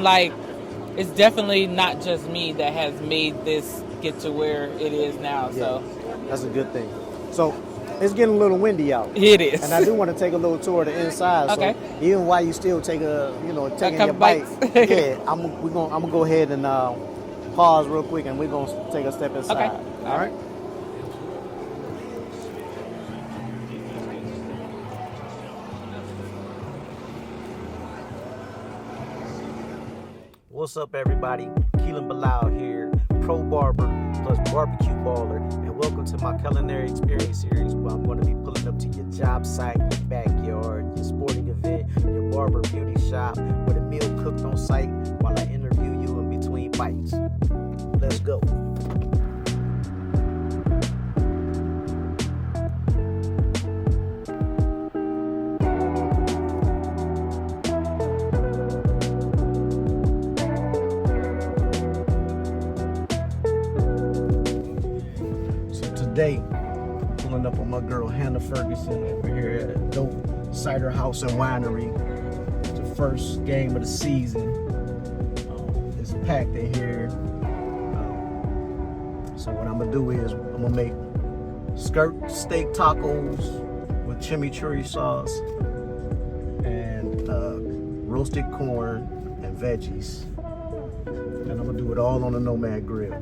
like, it's definitely not just me that has made this get to where it is now. Yeah, So that's a good thing. So it's getting a little windy out. it is. And I do want to take a little tour of the inside. Okay. So even while you still take taking couple your bite, bites. yeah, I'm gonna go ahead and pause real quick, and we're gonna take a step inside. Okay. All right. What's up, everybody? Keelan Bilal here, pro barber plus barbecue baller, and welcome to my culinary experience series where I'm going to be pulling up to your job site, your backyard, your sporting event, your barber beauty shop, with a meal cooked on site while I interview you in between bites. Let's go. Today, pulling up on my girl Hannah Ferguson over here at Dope Cider House and Winery. It's the first game of the season. It's packed in here. So what I'm gonna do is I'm gonna make skirt steak tacos with chimichurri sauce and roasted corn and veggies. And I'm gonna do it all on the Nomad grill,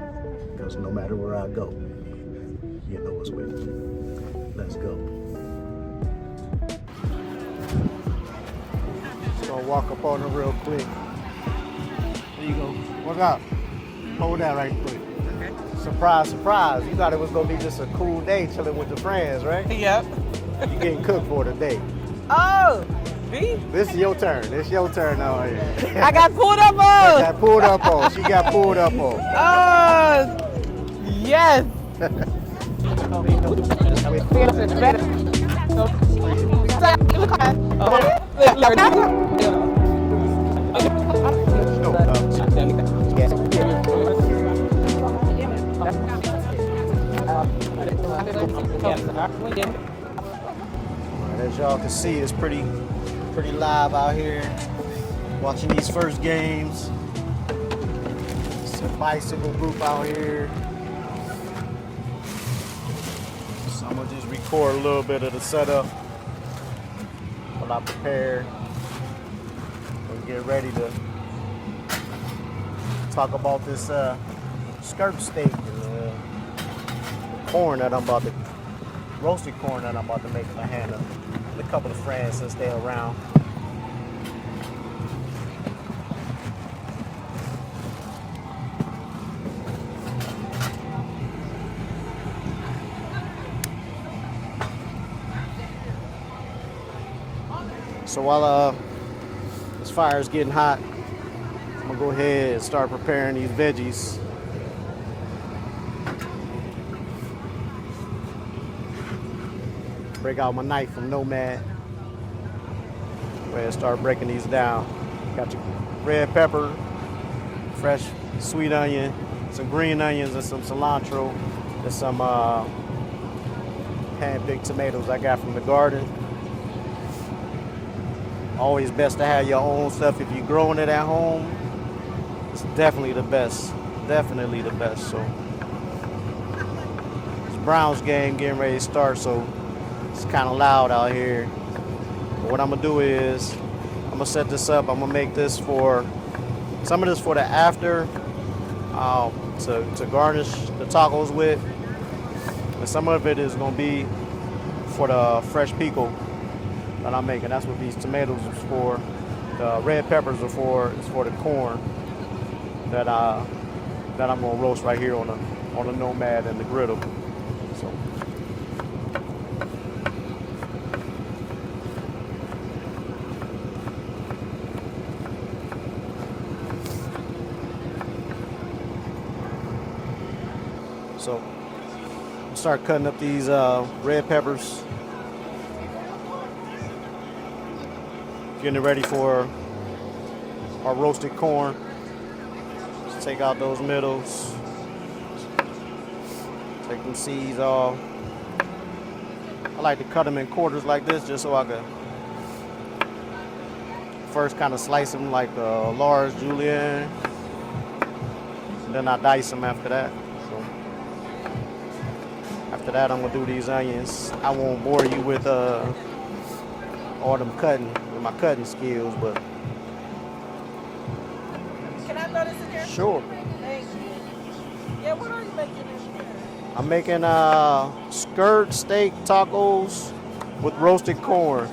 because no matter where I go, you know what's with me. Let's go. Just gonna walk up on it real quick. There you go. What's up? Hold that right quick. Okay. Surprise, surprise. You thought it was gonna be just a cool day chilling with the friends, right? Yep. You getting cooked for today. Oh, me? This is your turn. This is your turn out here. I got pulled up on. Got pulled up on. She got pulled up on. Yes. As y'all can see, it's pretty live out here. Watching these first games. It's a bicycle group out here. So I'm gonna just record a little bit of the setup while I prepare and get ready to talk about this skirt steak and the corn that I'm about to, roasted corn that I'm about to make for Hannah and a couple of friends since they're around. So while this fire is getting hot, I'm gonna go ahead and start preparing these veggies. Break out my knife from Nomad. Go ahead and start breaking these down. Got your red pepper, fresh sweet onion, some green onions, and some cilantro, and some hand-picked tomatoes I got from the garden. Always best to have your own stuff. If you're growing it at home, it's definitely the best. Definitely the best. So it's Browns game getting ready to start, so it's kind of loud out here. But what I'm gonna do is I'm gonna set this up. I'm gonna make this for some of this for the after to garnish the tacos with, and some of it is gonna be for the fresh pico that I'm making. That's what these tomatoes is for. The red peppers are for. It's for the corn that I'm gonna roast right here on the Nomad and the griddle. So. So, I'll start cutting up these red peppers. Getting it ready for our roasted corn. Just take out those middles. Take them seeds off. I like to cut them in quarters like this just so I can first kind of slice them like a large julienne. And then I dice them after that. So after that, I'm gonna do these onions. I won't bore you with all them cutting, with my cutting skills, but. Can I throw this in here? Sure. Thank you. Yeah, what are you making in here? I'm making skirt steak tacos with roasted corn.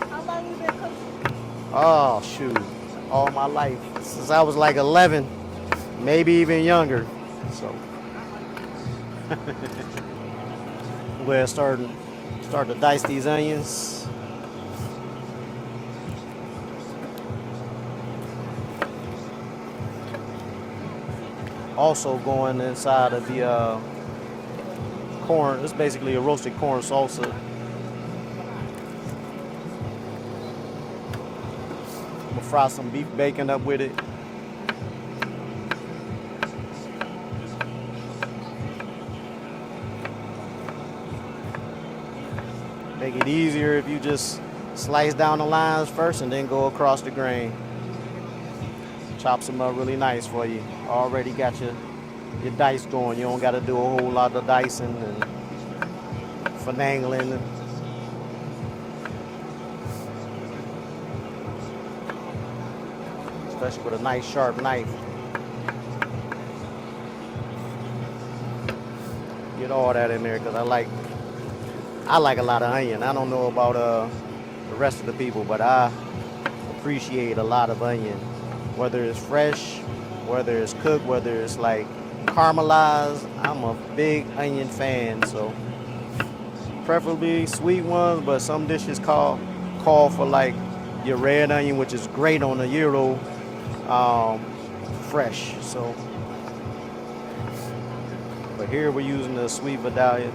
How long you been cooking? Oh shoot, all my life since I was like 11, maybe even younger. So we're start to dice these onions. Also going inside of the corn. It's basically a roasted corn salsa. I'm gonna fry some beef bacon up with it. Make it easier if you just slice down the lines first and then go across the grain. Chops them up really nice for you. Already got your dice going. You don't got to do a whole lot of dicing and finagling. Especially with a nice sharp knife. Get all that in there because I like a lot of onion. I don't know about the rest of the people, but I appreciate a lot of onion. Whether it's fresh, whether it's cooked, whether it's like caramelized, I'm a big onion fan. So preferably sweet ones, but some dishes call for like your red onion, which is great on a gyro, fresh. So, but here we're using the sweet Vidalia.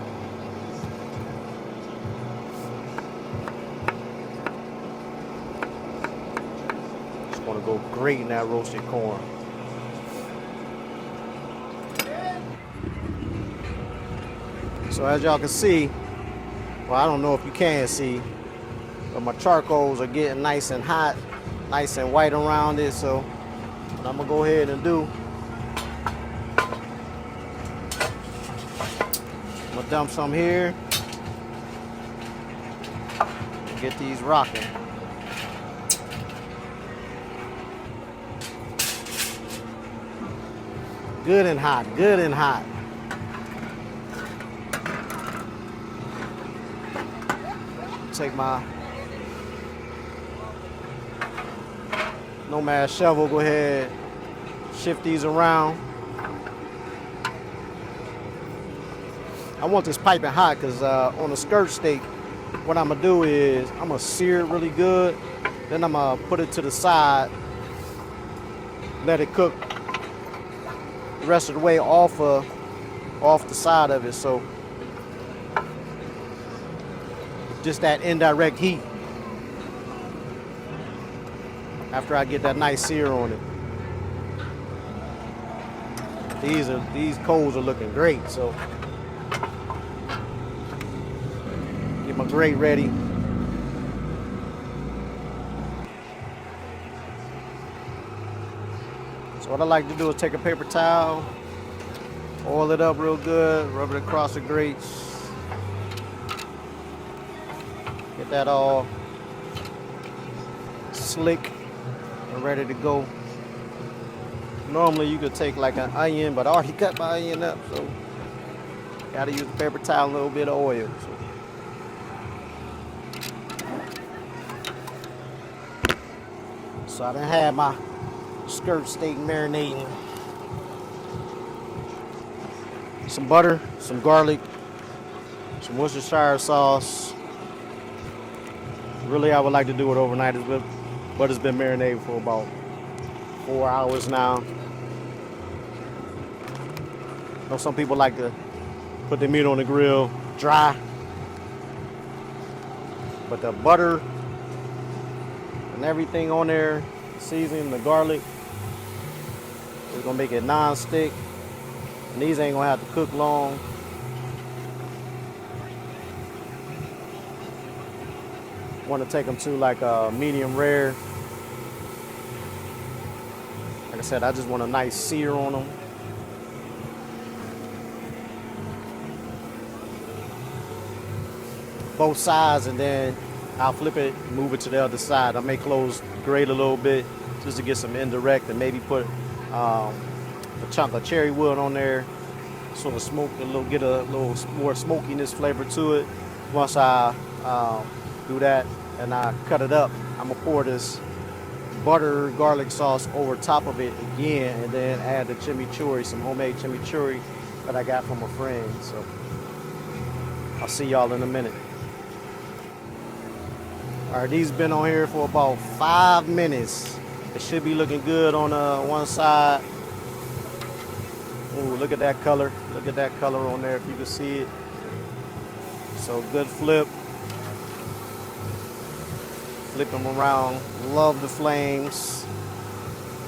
Want to go great in that roasted corn. So as y'all can see, well, I don't know if you can see, but my charcoals are getting nice and hot, nice and white around it. So what I'm gonna go ahead and do, I'm gonna dump some here and get these rocking. Good and hot, good and hot. Take my Nomad shovel, go ahead, shift these around. I want this piping hot because on the skirt steak, what I'm gonna do is I'm gonna sear it really good. Then I'm gonna put it to the side, let it cook the rest of the way off the side of it. So just that indirect heat after I get that nice sear on it. These coals are looking great. So get my grate ready. So what I like to do is take a paper towel, oil it up real good, rub it across the grates. Get that all slick and ready to go. Normally you could take like an onion, but I already cut my onion up, so gotta use the paper towel, a little bit of oil. So I done had my skirt steak marinating. Some butter, some garlic, some Worcestershire sauce. Really, I would like to do it overnight, but it's been marinated for about 4 hours now. I know some people like to put the meat on the grill dry, but the butter and everything on there, seasoning, the garlic, is gonna make it non-stick. And these ain't gonna have to cook long. want to take them to like a medium rare. Like I said, I just want a nice sear on them. Both sides, and then I'll flip it, move it to the other side. I may close grate a little bit just to get some indirect, and maybe put a chunk of cherry wood on there, sort of smoke get a little more smokiness flavor to it. Once I do that and I cut it up, I'm gonna pour this butter garlic sauce over top of it again, and then add the chimichurri, some homemade chimichurri that I got from a friend. So I'll see y'all in a minute. All right, these been on here for about 5 minutes. It should be looking good on one side. Ooh, look at that color. Look at that color on there if you can see it. So good flip. Flip them around. Love the flames.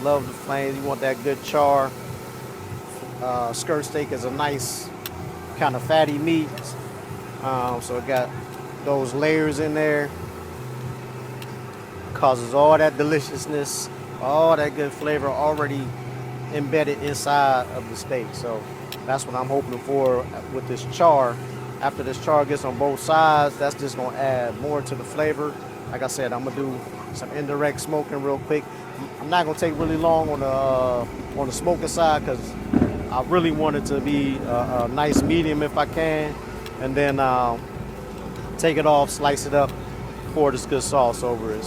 Love the flames. You want that good char. Skirt steak is a nice kind of fatty meat. So it got those layers in there. Causes all that deliciousness, all that good flavor already embedded inside of the steak. So that's what I'm hoping for with this char. After this char gets on both sides, that's just gonna add more to the flavor. Like I said, I'm gonna do some indirect smoking real quick. I'm not gonna take really long on the smoking side because I really want it to be a nice medium if I can, and then take it off, slice it up, pour this good sauce over it.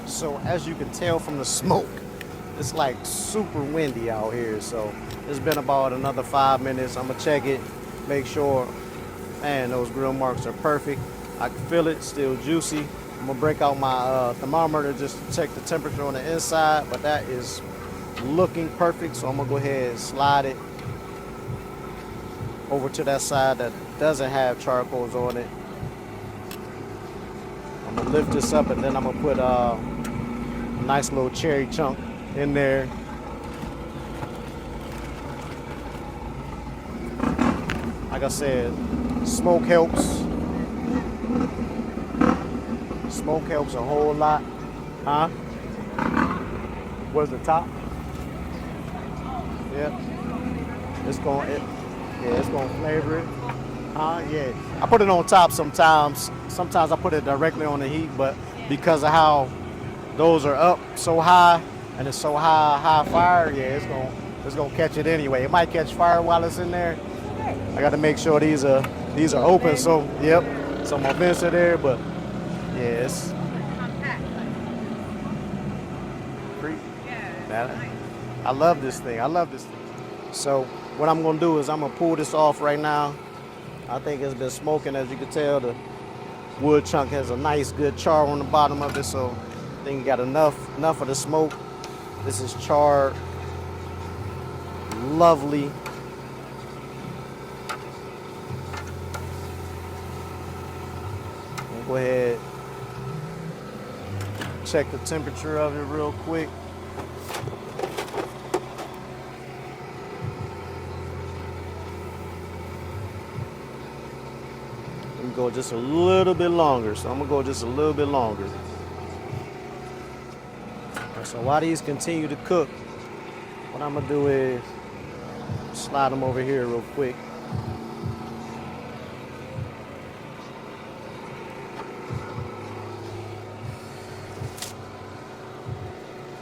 So as you can tell from the smoke, it's like super windy out here. So it's been about another 5 minutes. I'm gonna check it, make sure, man, those grill marks are perfect. I can feel it, still juicy. I'm gonna break out my thermometer just to check the temperature on the inside, but that is looking perfect. So I'm gonna go ahead and slide it over to that side that doesn't have charcoals on it. I'm gonna lift this up, and then I'm gonna put a nice little cherry chunk in there. Like I said, smoke helps. Smoke helps a whole lot. Huh? Where's the top? Yeah. It's gonna flavor it. Yeah. I put it on top sometimes. Sometimes I put it directly on the heat, but because of how those are up so high and it's so high fire, yeah, it's gonna catch it anyway. It might catch fire while it's in there. I got to make sure these are open. So yep, so my vents are there, but yeah, it's I love this thing. So what I'm gonna do is I'm gonna pull this off right now. I think it's been smoking, as you can tell. The wood chunk has a nice good char on the bottom of it, so I think you got enough of the smoke. This is charred, lovely. I'll go ahead, check the temperature of it real quick. Go just a little bit longer, so I'm gonna go just a little bit longer. Right, so while these continue to cook, what I'm gonna do is slide them over here real quick.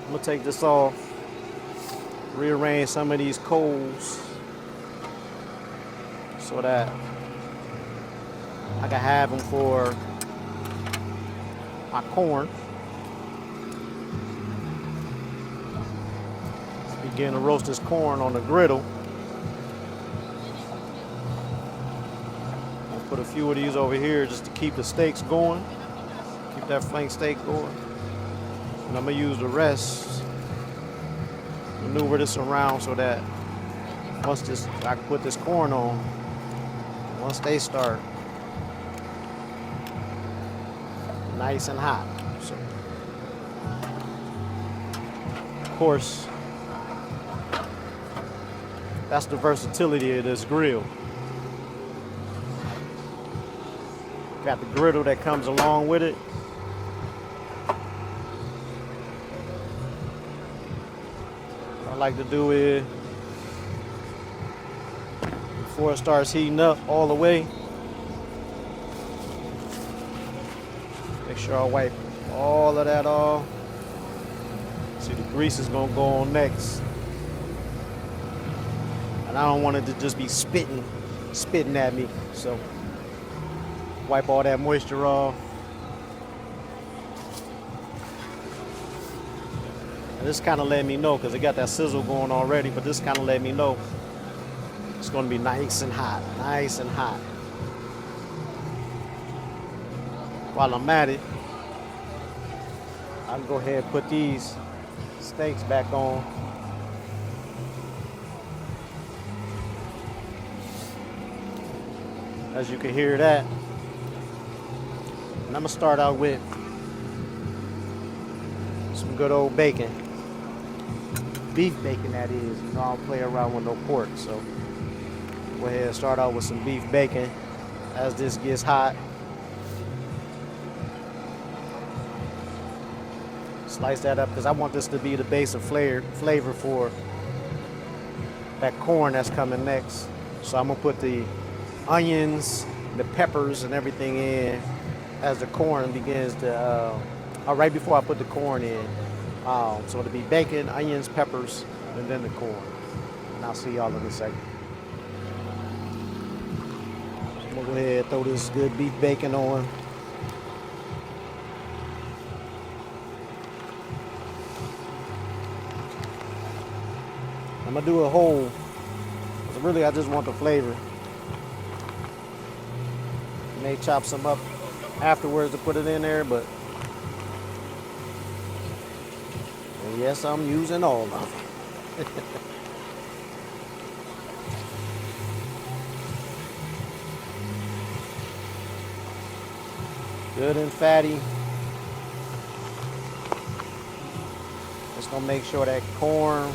I'm gonna take this off, rearrange some of these coals so that I can have them for my corn. Let's begin to roast this corn on the griddle. I'll put a few of these over here just to keep the steaks going, keep that flank steak going. And I'm gonna use the rest, maneuver this around so that once I can put this corn on, once they start nice and hot. So, of course, that's the versatility of this grill. Got the griddle that comes along with it. What I like to do is, before it starts heating up all the way, make sure I wipe all of that off. See, the grease is gonna go on next. And I don't want it to just be spitting at me. So wipe all that moisture off. And this kind of let me know, because it got that sizzle going already, but this kind of let me know it's going to be nice and hot, nice and hot. While I'm at it, I'll go ahead and put these steaks back on. As you can hear that. And I'm gonna start out with some good old bacon. Beef bacon, that is. You know, I don't play around with no pork, so go ahead and start out with some beef bacon as this gets hot. Slice that up because I want this to be the base of flavor for that corn that's coming next. So I'm gonna put the onions, the peppers, and everything in as the corn begins to, right before I put the corn in. So it'll be bacon, onions, peppers, and then the corn. And I'll see y'all in a second. So I'm gonna go ahead and throw this good beef bacon on. I'm gonna do a whole, because really I just want the flavor. May chop some up afterwards to put it in there, but yes, I'm using all of them. Good and fatty. Just gonna make sure that corn,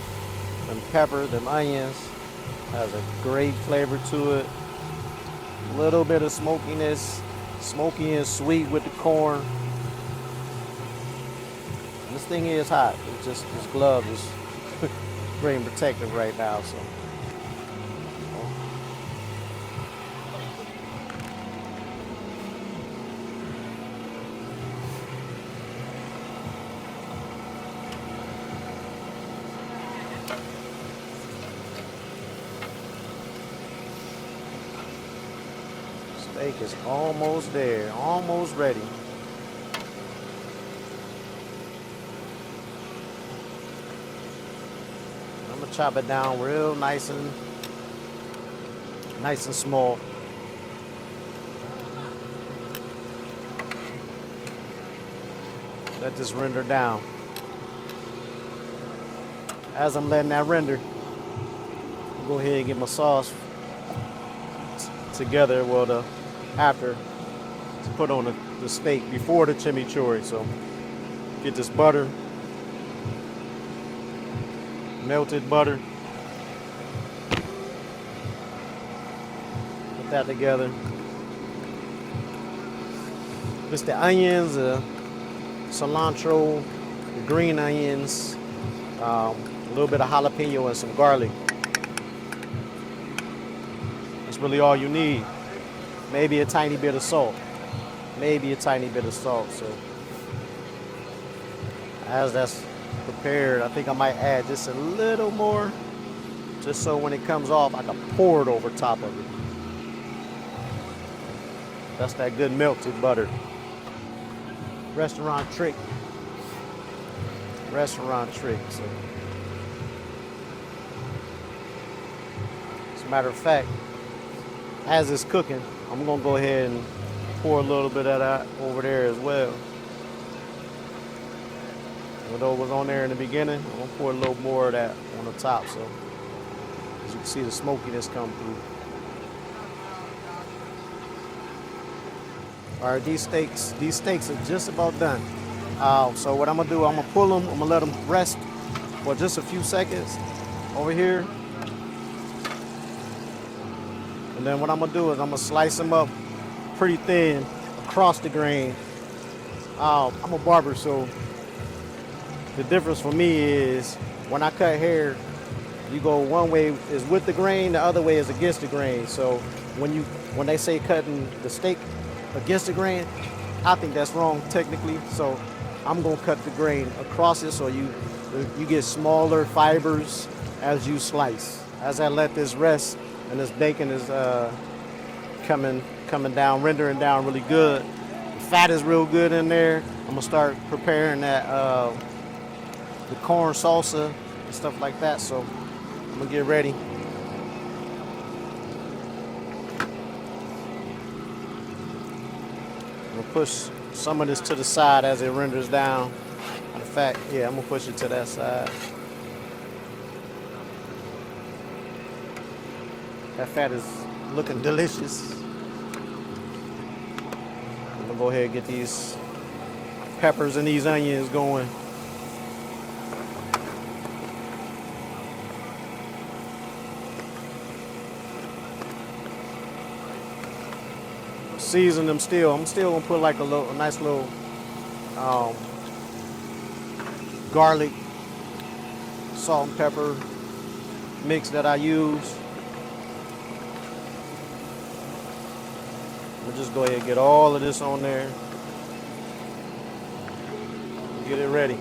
them peppers, them onions has a great flavor to it. A little bit of smokiness, smoky and sweet with the corn. This thing is hot. It's just, this glove is very protective right now, so. Steak is almost there, almost ready. I'm gonna chop it down real nice and small. Let this render down. As I'm letting that render, I'll go ahead and get my sauce together. Well, after to put on the steak before the chimichurri. So get this butter, melted butter. Put that together. Just the onions, cilantro, the green onions, a little bit of jalapeno and some garlic. That's really all you need. Maybe a tiny bit of salt. Maybe a tiny bit of salt. So as that's prepared, I think I might add just a little more, just so when it comes off, I can pour it over top of it. That's that good melted butter. Restaurant trick. Restaurant trick. So, as a matter of fact, as it's cooking, I'm gonna go ahead and pour a little bit of that over there as well. Although it was on there in the beginning, I'm gonna pour a little more of that on the top, so as you can see the smokiness come through. All right, these steaks are just about done. So what I'm gonna do, I'm gonna pull them, I'm gonna let them rest for just a few seconds over here. And then what I'm gonna do is I'm gonna slice them up pretty thin across the grain. I'm a barber, so the difference for me is when I cut hair, you go one way is with the grain, the other way is against the grain. So when they say cutting the steak against the grain, I think that's wrong technically. So I'm gonna cut the grain across it so you get smaller fibers as you slice. As I let this rest and this bacon is coming down, rendering down really good. The fat is real good in there. I'm gonna start preparing that the corn salsa and stuff like that. So I'm gonna get ready. I'm gonna push some of this to the side as it renders down. In fact, yeah, I'm gonna push it to that side. That fat is looking delicious. I'm gonna go ahead and get these peppers and these onions going. Season them still. I'm still gonna put like a nice little garlic, salt and pepper mix that I use. We'll just go ahead and get all of this on there. Get it ready.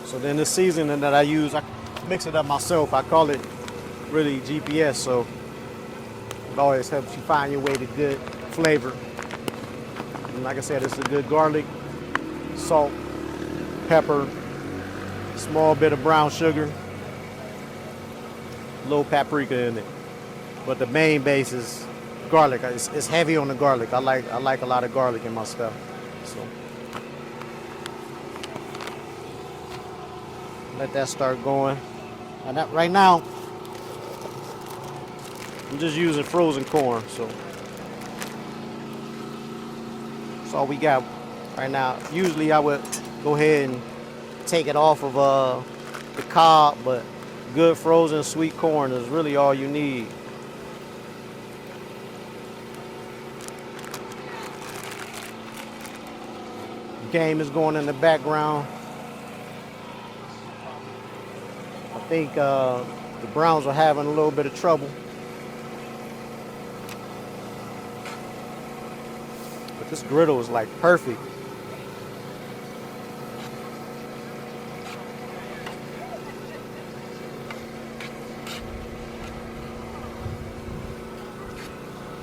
So then the seasoning that I use, I mix it up myself. I call it really GPS, so it always helps you find your way to good flavor. And like I said, it's a good garlic, salt, pepper, small bit of brown sugar, a little paprika in it. But the main base is garlic. It's heavy on the garlic. I like a lot of garlic in my stuff. So let that start going. And that, right now, I'm just using frozen corn, so that's all we got right now. Usually I would go ahead and take it off of the cob, but good frozen sweet corn is really all you need. Game is going in the background. I think the Browns are having a little bit of trouble. But this griddle is like perfect.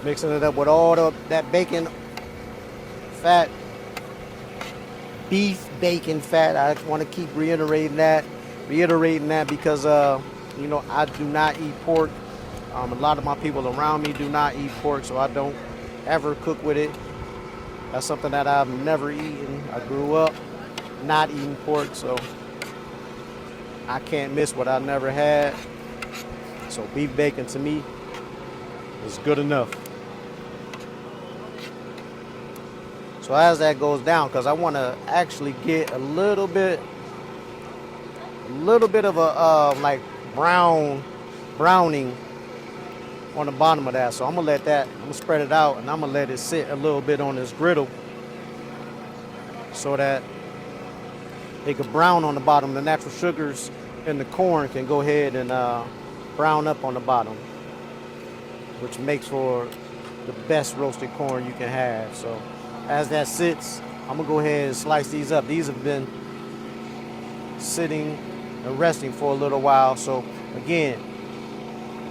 Mixing it up with all that bacon fat, beef bacon fat. I want to keep reiterating that because you know, I do not eat pork. A lot of my people around me do not eat pork, so I don't ever cook with it. That's something that I've never eaten. I grew up not eating pork, so I can't miss what I never had. So beef bacon to me is good enough. So as that goes down, because I want to actually get a little bit of a like browning on the bottom of that. So I'm gonna spread it out and I'm gonna let it sit a little bit on this griddle so that it can brown on the bottom. The natural sugars in the corn can go ahead and brown up on the bottom, which makes for the best roasted corn you can have. So as that sits, I'm gonna go ahead and slice these up. These have been sitting and resting for a little while. So again,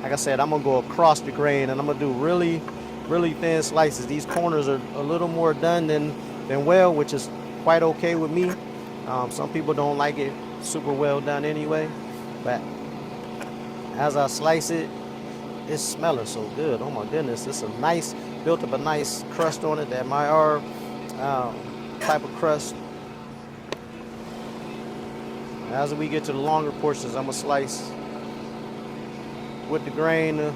like I said, I'm gonna go across the grain and I'm gonna do really, really thin slices. These corners are a little more done than well, which is quite okay with me. Some people don't like it super well done anyway, but as I slice it, it's smelling so good. Oh my goodness, it's a nice, built up a nice crust on it, that Maillard type of crust. As we get to the longer portions, I'm gonna slice with the grain a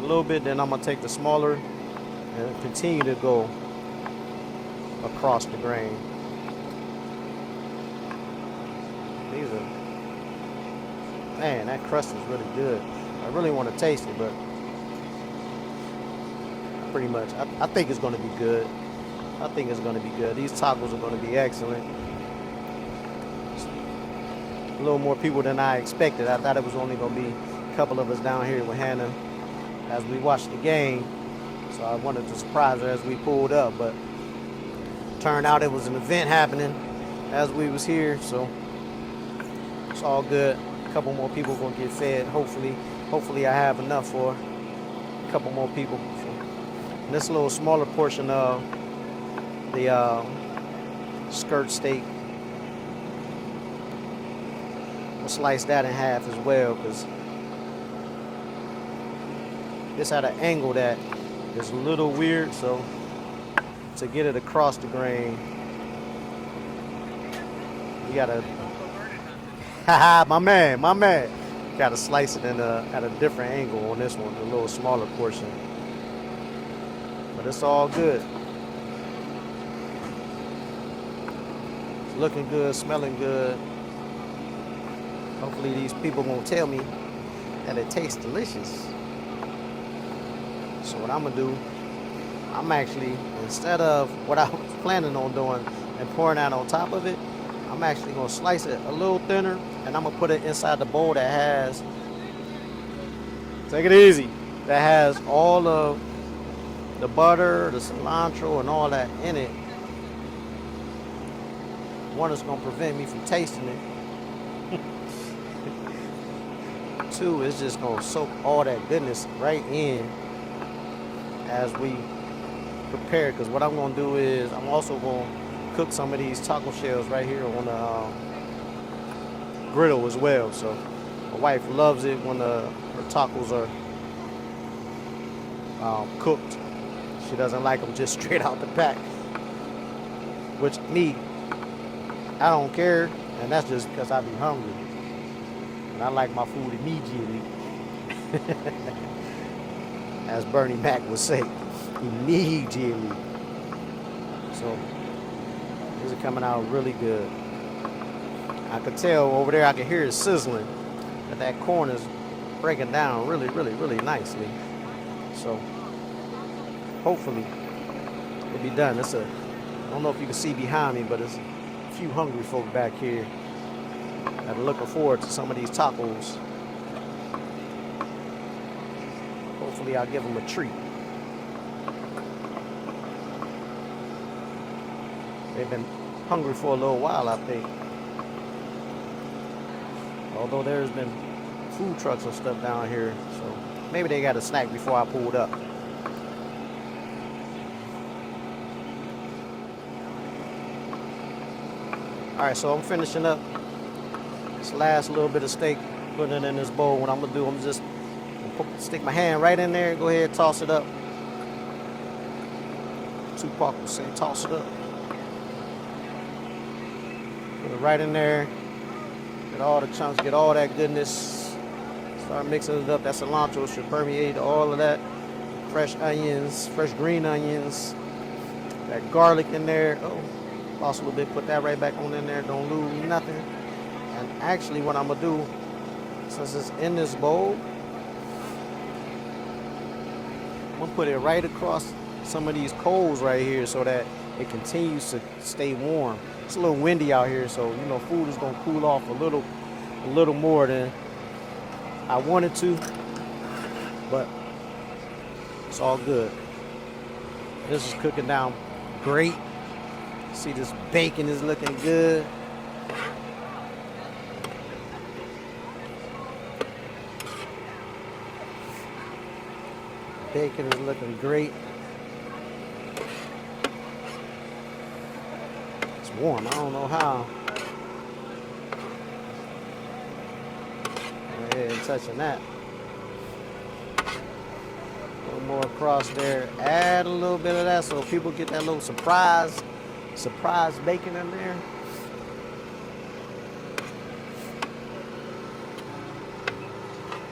little bit, then I'm gonna take the smaller and continue to go across the grain. These are, man, that crust is really good. I really want to taste it, but pretty much, I think it's going to be good. I think it's going to be good. These tacos are going to be excellent. A little more people than I expected. I thought it was only going to be a couple of us down here with Hannah as we watched the game. So I wanted to surprise her as we pulled up, but turned out it was an event happening as we was here. So it's all good. A couple more people going to get fed. Hopefully I have enough for a couple more people. So, and this little smaller portion of the skirt steak, we'll slice that in half as well, because it's at an angle that is a little weird, so to get it across the grain, you gotta, haha, my man, gotta slice it in at a different angle on this one, a little smaller portion. But it's all good. It's looking good, smelling good. Hopefully these people gonna tell me that it tastes delicious. So what I'm gonna do, I'm actually, instead of what I was planning on doing and pouring that on top of it, I'm actually gonna slice it a little thinner, and I'm gonna put it inside the bowl that has, take it easy, that has all of the butter, the cilantro, and all that in it. One, is gonna prevent me from tasting it. Two, it's just gonna soak all that goodness right in as we prepare, because what I'm going to do is I'm also going to cook some of these taco shells right here on the griddle as well. So my wife loves it when her tacos are cooked. She doesn't like them just straight out the pack, which me, I don't care, and that's just because I be hungry and I like my food immediately. As Bernie Mac would say, immediately. So these are coming out really good. I could tell over there, I could hear it sizzling, that corn is breaking down really, really, really nicely. So hopefully it'll be done. I don't know if you can see behind me, but it's a few hungry folk back here that are looking forward to some of these tacos. Hopefully I'll give them a treat. They've been hungry for a little while, I think. Although there's been food trucks and stuff down here, so maybe they got a snack before I pulled up. All right, so I'm finishing up this last little bit of steak, putting it in this bowl. What I'm gonna do, I'm just stick my hand right in there and go ahead and toss it up. Tupac would say, toss it up. Put it right in there. Get all the chunks, get all that goodness. Start mixing it up. That cilantro should permeate all of that. Fresh onions, fresh green onions. That garlic in there. Oh, lost a little bit. Put that right back on in there. Don't lose nothing. And actually what I'm gonna do, since it's in this bowl, I'm gonna put it right across some of these coals right here so that it continues to stay warm. It's a little windy out here, so you know food is gonna cool off a little more than I wanted to, but it's all good. This is cooking down great. See, this bacon is looking good. Bacon is looking great. It's warm. I don't know how. Go ahead and touching that. A little more across there. Add a little bit of that so people get that little surprise bacon in there.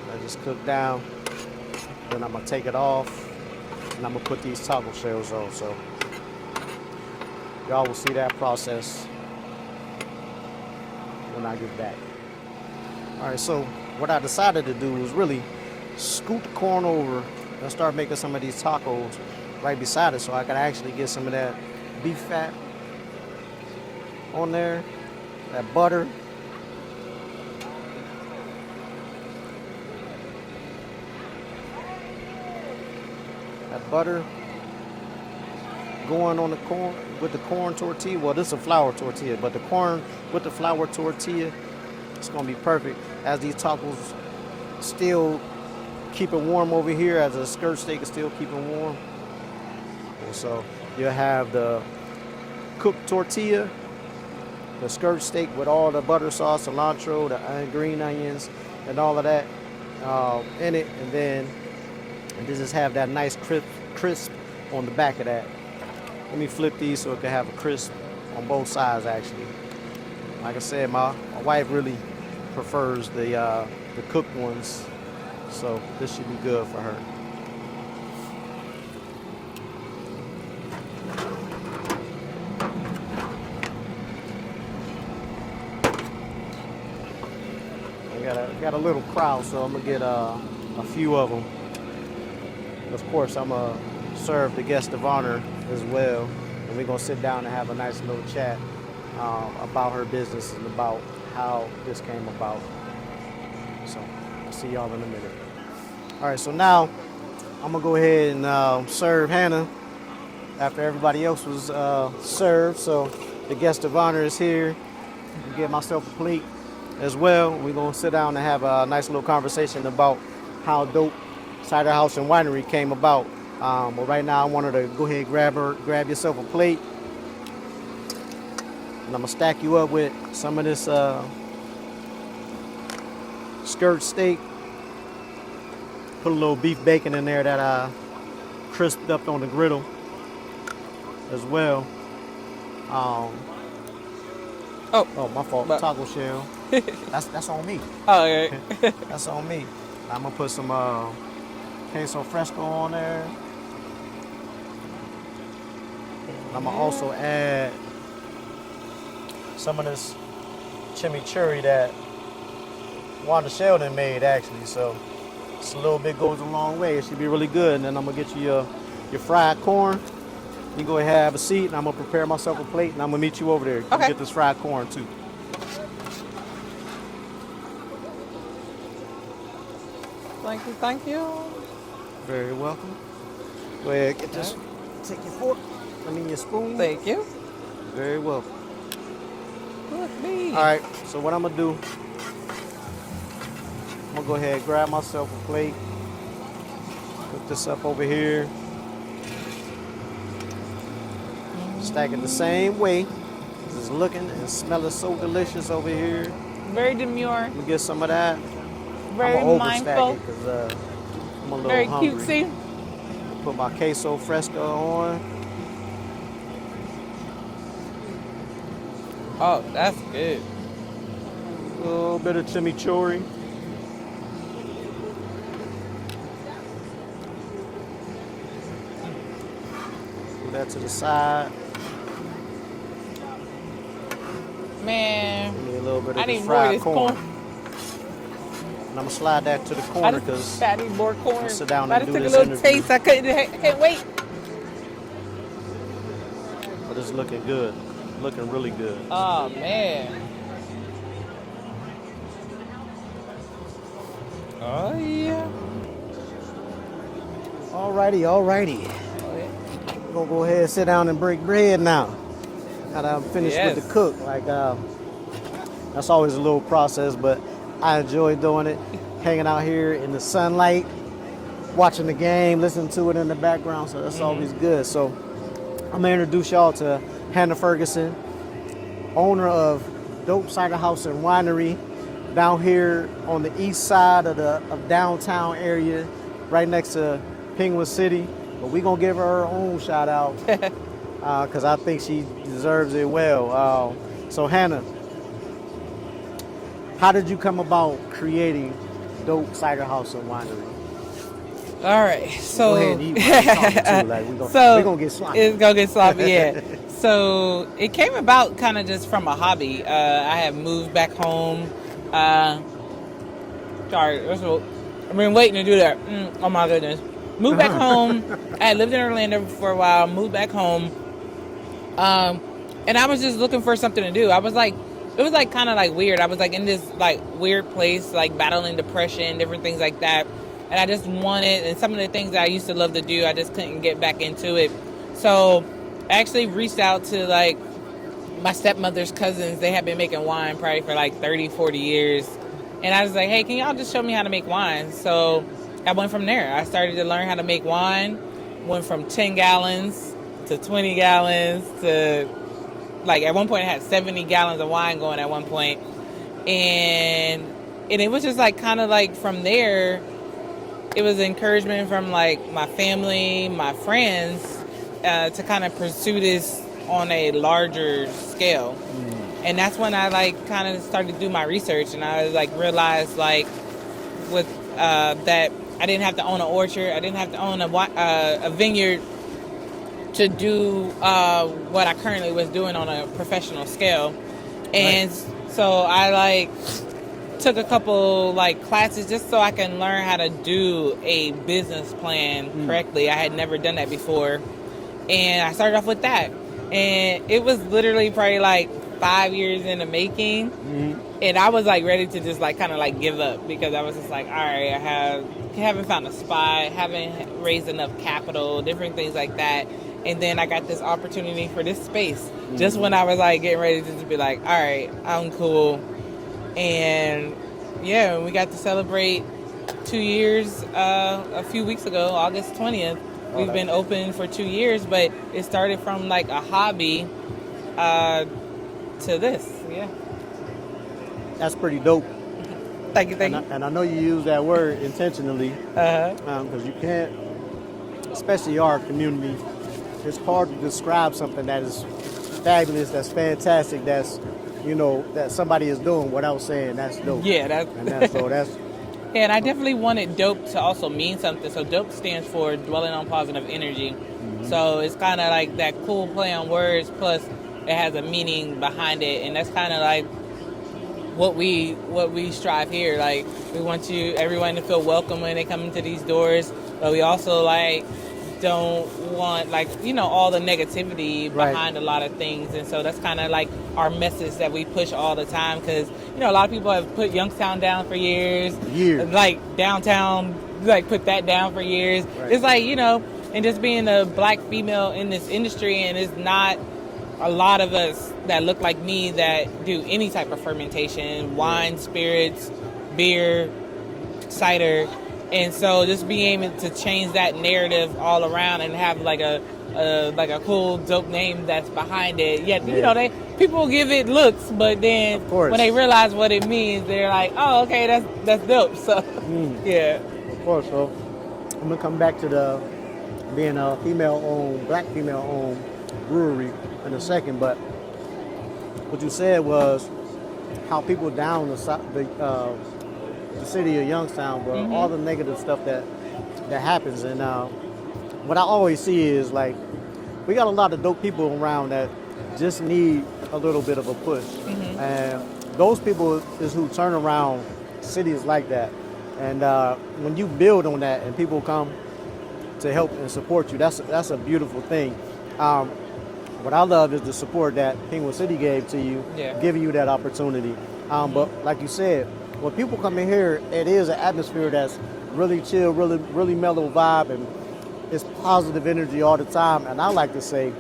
Let it just cook down. Then I'm gonna take it off and I'm gonna put these taco shells on. So y'all will see that process when I get back. All right, so what I decided to do was really scoot the corn over and start making some of these tacos right beside it so I could actually get some of that beef fat on there, that butter. That butter going on the corn with the corn tortilla. Well, this is a flour tortilla, but the corn with the flour tortilla, it's gonna be perfect. As these tacos still keep it warm over here, as the skirt steak is still keeping warm. And so you'll have the cooked tortilla, the skirt steak with all the butter sauce, cilantro, the green onions, and all of that in it, and then just have that nice crisp on the back of that. Let me flip these so it can have a crisp on both sides. Actually, like I said, my wife really prefers the cooked ones, so this should be good for her. I got a little crowd, so I'm gonna get a few of them. Of course, I'm gonna serve the guest of honor as well, and we're gonna sit down and have a nice little chat about her business and about how this came about. So I'll see y'all in a minute. All right, so now I'm gonna go ahead and serve Hannah after everybody else was served. So the guest of honor is here. I'll get myself a plate as well. We're gonna sit down and have a nice little conversation about how Dope Cider House and Winery came about. But right now I wanted to go ahead and grab yourself a plate. And I'm gonna stack you up with some of this skirt steak. Put a little beef bacon in there that I crisped up on the griddle as well. Oh, my fault. But, taco shell. That's on me. oh, okay. That's on me. I'm gonna put some queso fresco on there. And I'm gonna also add some of this chimichurri that Wanda Sheldon made, actually. So just a little bit goes a long way. It should be really good. And then I'm gonna get you your fried corn. You go ahead and have a seat, and I'm gonna prepare myself a plate, and I'm gonna meet you over there. You Okay. get this fried corn too. Thank you, thank you. Very welcome. Go ahead, get this. Take your fork. Your spoon. Thank you. Very welcome. Look me. All right. So what I'm gonna do? I'm gonna go ahead and grab myself a plate. Put this up over here. Stack it the same way. This is looking and smelling so delicious over here. Very demure. Let me get some of that. Very I'm gonna mindful. overstack it because I'm a little Very hungry. cutesy. Put my queso fresco on. Oh, that's good. A little bit of chimichurri. Put that to the side. Man, Give me a little bit I of need this more of fried this corn. corn. And I'm gonna slide that to the I corner just because fatty more corn. sit down I and just do took a this little interview. taste. I can't wait. but it's looking good. Looking really good. Oh man. Oh yeah. Alrighty. Oh, yeah. We're gonna go ahead and sit down and break bread now. Now that I'm finished with Yes. the cook. That's always a little process, but I enjoy doing it. Hanging out here in the sunlight, watching the game, listening to it in the background, so that's always good. So I'm gonna introduce y'all to Hannah Ferguson, owner of Dope Cider House and Winery down here on the east side of downtown area, right next to Penguin City. But we're gonna give her own shout out because I think she deserves it well. So Hannah, how did you come about creating Dope Cider House and Winery? All right, so Go ahead and eat while I'm talking too. Like so we gonna get sloppy. it's gonna get sloppy. Yeah. So it came about kind of just from a hobby. I have moved back home. Sorry, I've been waiting to do that. Oh my goodness. Moved back home. I had lived in Orlando for a while. Moved back home. And I was just looking for something to do. I was like, it was like kind of like weird. I was like in this like weird place, like battling depression, different things like that. And I just wanted, and some of the things that I used to love to do, I just couldn't get back into it. So I actually reached out to like my stepmother's cousins. They had been making wine probably for like 30, 40 years. And I was like, hey, can y'all just show me how to make wine? So I went from there. I started to learn how to make wine. Went from 10 gallons to 20 gallons to like at one point I had 70 gallons of wine going at one point. And it was just like kind of like from there, it was encouragement from like my family, my friends, to kind of pursue this on a larger scale. And that's when I like kind of started to do my research, and I like realized like with that I didn't have to own an orchard, I didn't have to own a vineyard to do what I currently was doing on a professional scale. And so I like took a couple like classes just so I can learn how to do a business plan correctly. I had never done that before, and I started off with that, and it was literally probably like 5 years in the making. And I was like ready to just like kind of like give up, because I was just like, all right, I haven't found a spot, haven't raised enough capital, different things like that. And then I got this opportunity for this space just when I was like getting ready to just be like, all right, I'm cool. And yeah, we got to celebrate 2 years a few weeks ago, August 20th. We've been open for 2 years, but it started from like a hobby to this. Yeah. That's pretty dope. Thank you. And I know you use that word intentionally, because you can't, especially our community, it's hard to describe something that is fabulous, that's fantastic, that's, you know, that somebody is doing without saying that's dope. Yeah, that's yeah, and I definitely wanted dope to also mean something. So dope stands for dwelling on positive energy. So it's kind of like that cool play on words, plus it has a meaning behind it, and that's kind of like what we strive here. Like we want everyone to feel welcome when they come into these doors, but we also like don't want like, you know, all the negativity behind a lot of things. And so that's kind of like our message that we push all the time, because, you know, a lot of people have put Youngstown down for years, like downtown, like put that down for years. It's like, you know, and just being a black female in this industry, and it's not a lot of us that look like me that do any type of fermentation, wine, spirits, beer, cider. And so just being able to change that narrative all around and have like a cool, dope name that's behind it. You know, people give it looks, but then when they realize what it means, they're like, oh, okay, that's dope. So, yeah. Of course. So I'm going to come back to the being a female-owned, black female-owned brewery in a second, but what you said was how people down the city of Youngstown, bro, all the negative stuff that happens. And what I always see is like we got a lot of dope people around that just need a little bit of a push, and those people is who turn around cities like that. And when you build on that and people come to help and support you, that's a beautiful thing. What I love is the support that Kingwood City gave to you, giving you that opportunity. But like you said, when people come in here, it is an atmosphere that's really chill, really mellow vibe, and it's positive energy all the time. And I like to say,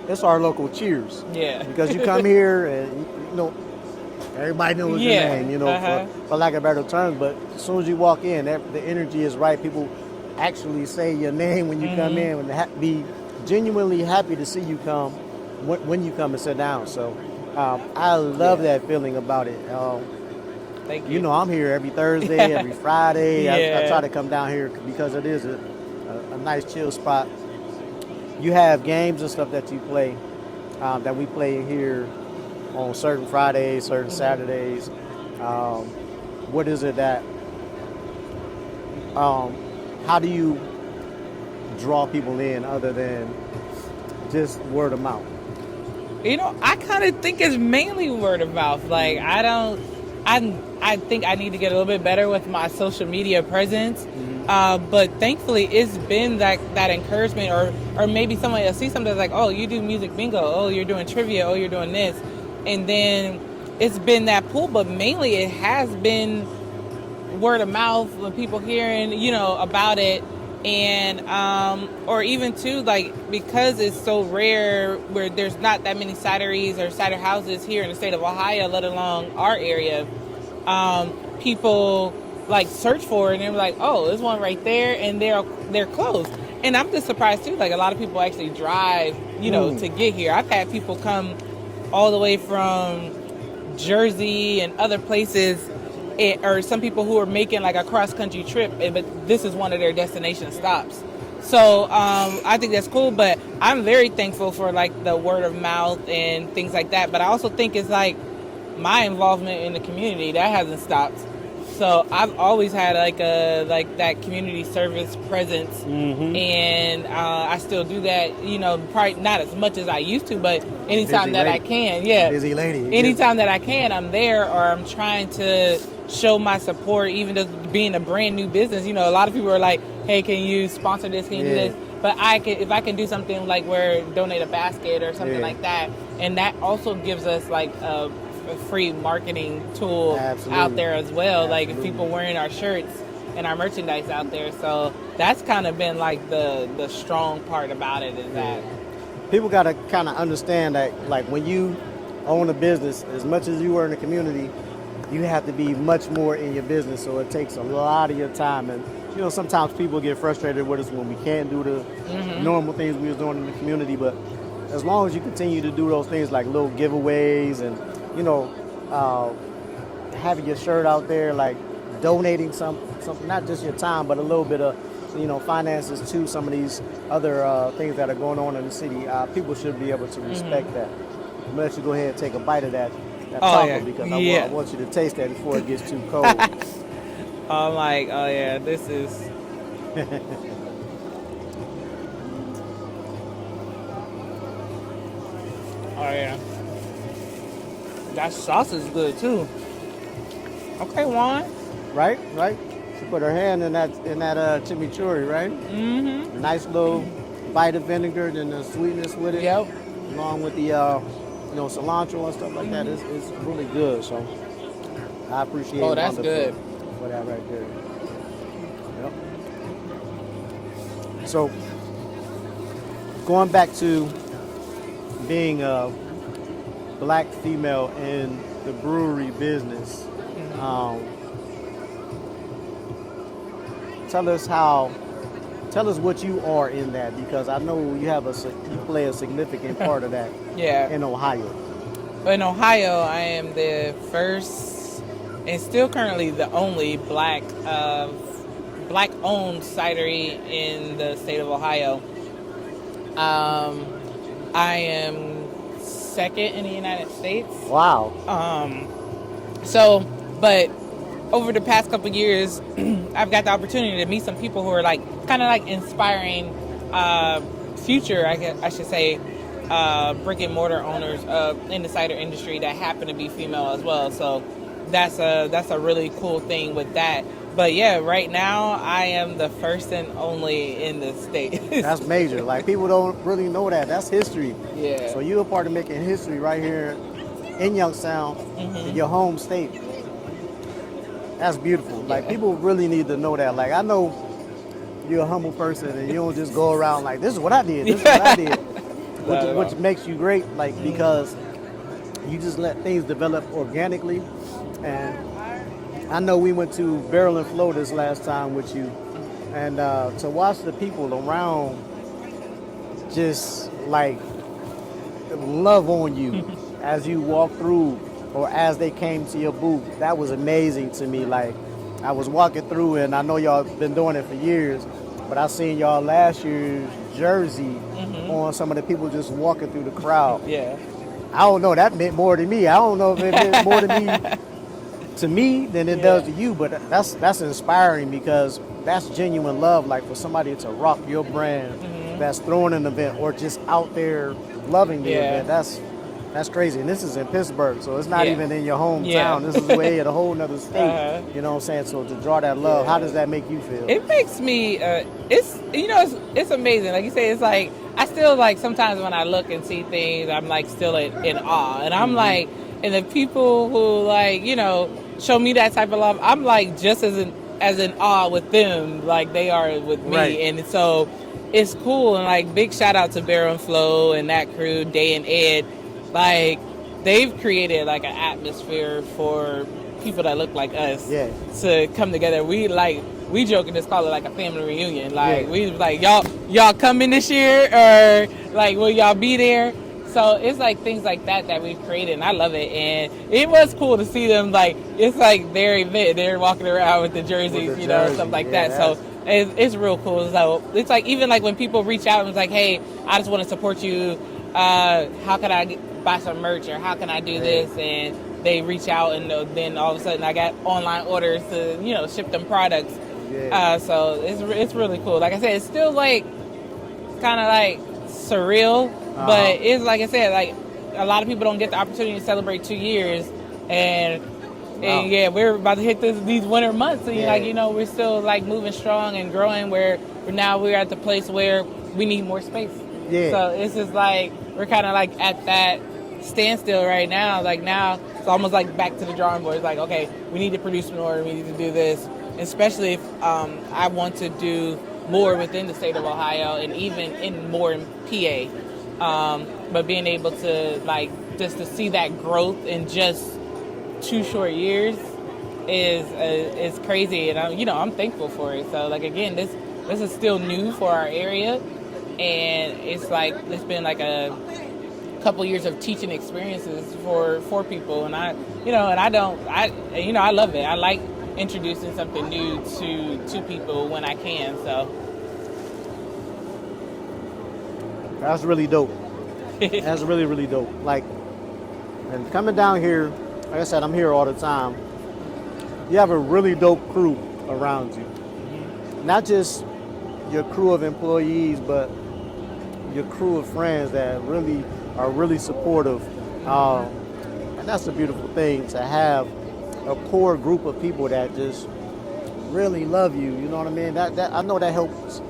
it's our local Cheers. Yeah. Because you come here and, you know, everybody knows your name, you know, for lack of better terms. But as soon as you walk in, the energy is right. People actually say your name when you come in, and be genuinely happy to see you come when you come and sit down. So I love that feeling about it. Thank you. You know, I'm here every Thursday, every Friday. I try to come down here because it is a nice chill spot. You have games and stuff that you play, that we play here on certain Fridays, certain Saturdays. What is it that how do you draw people in other than just word of mouth? You know, I kind of think it's mainly word of mouth. Like, I think I need to get a little bit better with my social media presence. But thankfully, it's been that encouragement, or maybe someone will see something that's like, oh, you do music bingo, oh, you're doing trivia, oh, you're doing this, and then it's been that pull. But mainly, it has been word of mouth when people hearing, you know, about it. And or even too, like, because it's so rare where there's not that many cideries or cider houses here in the state of Ohio, let alone our area, people like search for it and they're like, oh, there's one right there, and they're closed. And I'm just surprised too, like a lot of people actually drive, you know, to get here. I've had people come all the way from Jersey and other places, or some people who are making like a cross-country trip, but this is one of their destination stops. So I think that's cool, but I'm very thankful for like the word of mouth and things like that. But I also think it's like my involvement in the community that hasn't stopped. So I've always had like that community service presence, and I still do that. You know, probably not as much as I used to, but anytime that I can, busy lady. Anytime that I can, I'm there, or I'm trying to show my support. Even just being a brand new business, you know, a lot of people are like, "Hey, can you sponsor this? Can you do this?" But if I can do something like where donate a basket or something like that, and that also gives us like a free marketing tool out there as well. Like if people wearing our shirts and our merchandise out there, so that's kind of been like the strong part about it is that people got to kind of understand that, like, when you own a business, as much as you are in the community, you have to be much more in your business. So it takes a lot of your time, and you know, sometimes people get frustrated with us when we can't do the normal things we was doing in the community. But as long as you continue to do those things like little giveaways and, you know, having your shirt out there, like donating something, not just your time, but a little bit of, you know, finances to some of these other things that are going on in the city, people should be able to respect that. I'm gonna let you go ahead and take a bite of that taco because I want you to taste that before it gets too cold. I'm like, oh yeah, this is. Oh yeah. That sauce is good too. Okay, Juan. Right. She put her hand in that chimichurri, right? Mm-hmm. A nice little bite of vinegar and the sweetness with it. Yep. Along with the you know, cilantro and stuff like that. It's really good. So I appreciate. Oh, that's good. For that right there. Yep. So going back to being a black female in the brewery business, tell us what you are in that, because I know you play a significant part of that. In Ohio. In Ohio, I am the first and still currently the only black owned cidery in the state of Ohio. I am second in the United States. Wow. But over the past couple of years, I've got the opportunity to meet some people who are like kind of like inspiring future, I should say, brick and mortar owners in the cider industry that happen to be female as well. So that's a really cool thing with that. But yeah, right now I am the first and only in the state. That's major. Like, people don't really know that. That's history. Yeah. So you're a part of making history right here in Youngstown, in your home state. That's beautiful. Like, people really need to know that. Like, I know you're a humble person and you don't just go around like, this is what I did, this is what I did. Which makes you great, like, because you just let things develop organically. And I know we went to Barrel and Flow this last time with you, and to watch the people around just like love on you as you walk through or as they came to your booth, that was amazing to me. Like, I was walking through, and I know y'all been doing it for years, but I seen y'all last year's jersey on some of the people just walking through the crowd. Yeah. I don't know, that meant more to me. I don't know if it meant more to me to me than it does to you. But that's inspiring because that's genuine love. Like for somebody to rock your brand, that's throwing an event or just out there loving the Yeah. event. That's crazy. And this is in Pittsburgh, so it's not Yeah. even in your hometown. Yeah. This is way at a whole nother state. You know what I'm saying? So to draw that love, how does that make you feel? It makes me, it's amazing. Like you say, it's like, I still like, sometimes when I look and see things, I'm like still in awe. And I'm like, and the people who like, show me that type of love, I'm like just as in awe with them, like they are with me. Right. And so it's cool. And like, big shout out to Barrel and Flow and that crew, Day and Ed. Like, they've created like an atmosphere for people that look like us to come together. We joke and just call it like a family reunion. Like we like y'all coming this year or like will y'all be there? So it's like things like that we've created, and I love it. And it was cool to see them like it's like their event. They're walking around with the jerseys, stuff like that. So it's real cool. So it's like even like when people reach out and it's like, hey, I just want to support you. How can I buy some merch or how can I do this? And they reach out and then all of a sudden I got online orders to ship them products. So it's really cool. Like I said, it's still like kind of like surreal, but it's like I said, like a lot of people don't get the opportunity to celebrate 2 years, and we're about to hit these winter months, and we're still like moving strong and growing. Where we're at the place where we need more space. So it's just like we're kind of like at that standstill right now. Like now it's almost like back to the drawing board. It's like, okay, we need to produce more, we need to do this, especially if I want to do more within the state of Ohio and even in more in PA. But being able to like just to see that growth in just 2 short years is crazy, and I'm thankful for it. So like again, this is still new for our area, and it's like it's been like a couple years of teaching experiences for people, and I love it. I like introducing something new to people when I can. So that's really dope. That's really, really dope. Like, and coming down here, like I said, I'm here all the time. You have a really dope crew around you. Not just your crew of employees, but your crew of friends that really are really supportive. And that's a beautiful thing, to have a core group of people that just really love you. You know what I mean? That I know that helps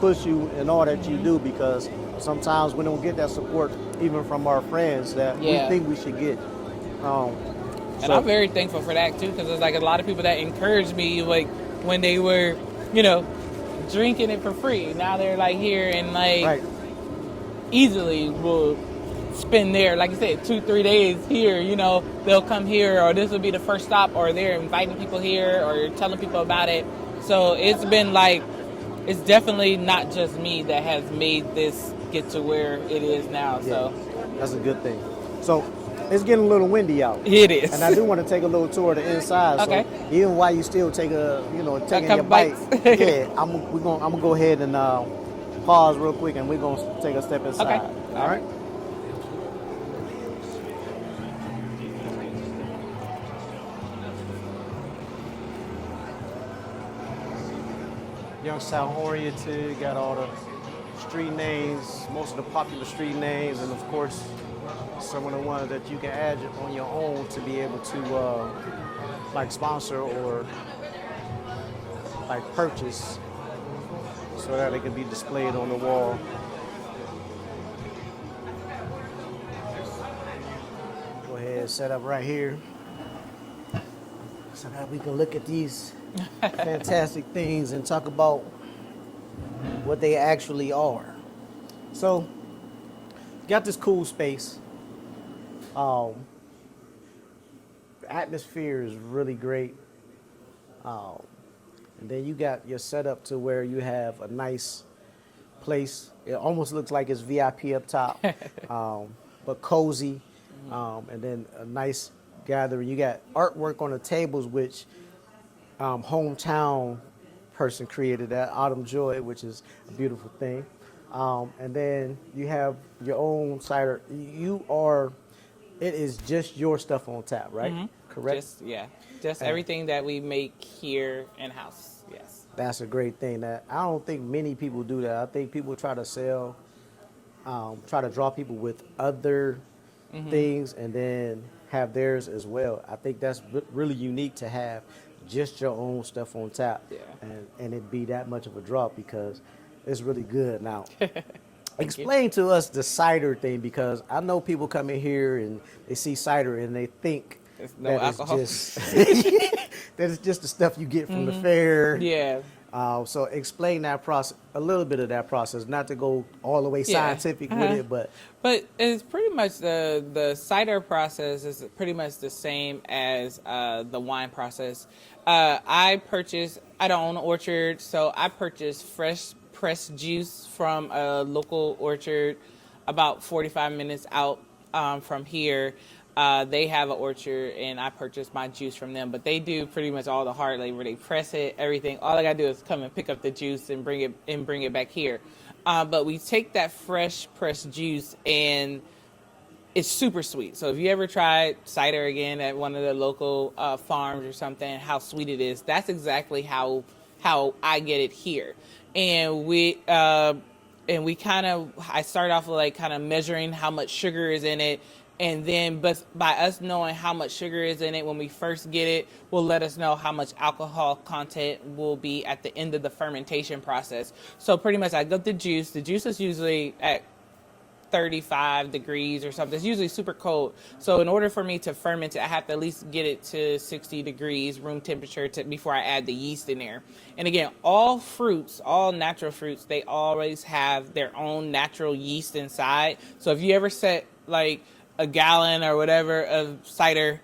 push you in all that you do, because sometimes we don't get that support even from our friends that we think we should get. And I'm very thankful for that too, because there's like a lot of people that encouraged me, like when they were, drinking it for free. Now they're like here and like easily will spend their, like you said, 2-3 days here. They'll come here, or this will be the first stop, or they're inviting people here or telling people about it. So it's been like, it's definitely not just me that has made this get to where it is now. So that's a good thing. So it's getting a little windy out. It is. And I do want to take a little tour of the inside. Okay. So even while you still take taking your bites. I'm gonna go ahead and pause real quick, and we're gonna take a step inside. Okay. All right. Youngstown oriented, got all the street names, most of the popular street names, and of course some of the ones that you can add on your own to be able to like sponsor or like purchase, so that it can be displayed on the wall. Go ahead, set up right here so that we can look at these fantastic things and talk about what they actually are. So, got this cool space. The atmosphere is really great. And then you got your setup to where you have a nice place. It almost looks like it's VIP up top, but cozy. And then a nice gathering. You got artwork on the tables, which hometown person created that, Autumn Joy, which is a beautiful thing. And then you have your own cider. You are it is just your stuff on tap, right? Correct. Just everything that we make here in house. Yes. That's a great thing. That I don't think many people do that. I think people try to sell, try to draw people with other things, and then have theirs as well. I think that's really unique to have just your own stuff on tap, Yeah. and it be that much of a draw because it's really good. Now, you. explain to us the cider thing, because I know people come in here and they see cider and they think There's no alcohol. it's just that it's just the stuff you get from the fair. Yeah. So explain that process, a little bit of that process, not to go all the way Yeah. scientific with it, but But it's pretty much the cider process is pretty much the same as the wine process. I don't own an orchard, so I purchase fresh pressed juice from a local orchard about 45 minutes out from here. They have an orchard, and I purchase my juice from them. But they do pretty much all the hard labor. They press it, everything. All I gotta do is come and pick up the juice and bring it back here. But we take that fresh pressed juice, and it's super sweet. So if you ever tried cider again at one of the local farms or something, how sweet it is. That's exactly how I get it here. And I start off with like kind of measuring how much sugar is in it. And then, but by us knowing how much sugar is in it when we first get it, will let us know how much alcohol content will be at the end of the fermentation process. So pretty much I got the juice. The juice is usually at 35 degrees or something. It's usually super cold. So in order for me to ferment it, I have to at least get it to 60 degrees room temperature before I add the yeast in there. And again, all fruits, all natural fruits, they always have their own natural yeast inside. So if you ever set like a gallon or whatever of cider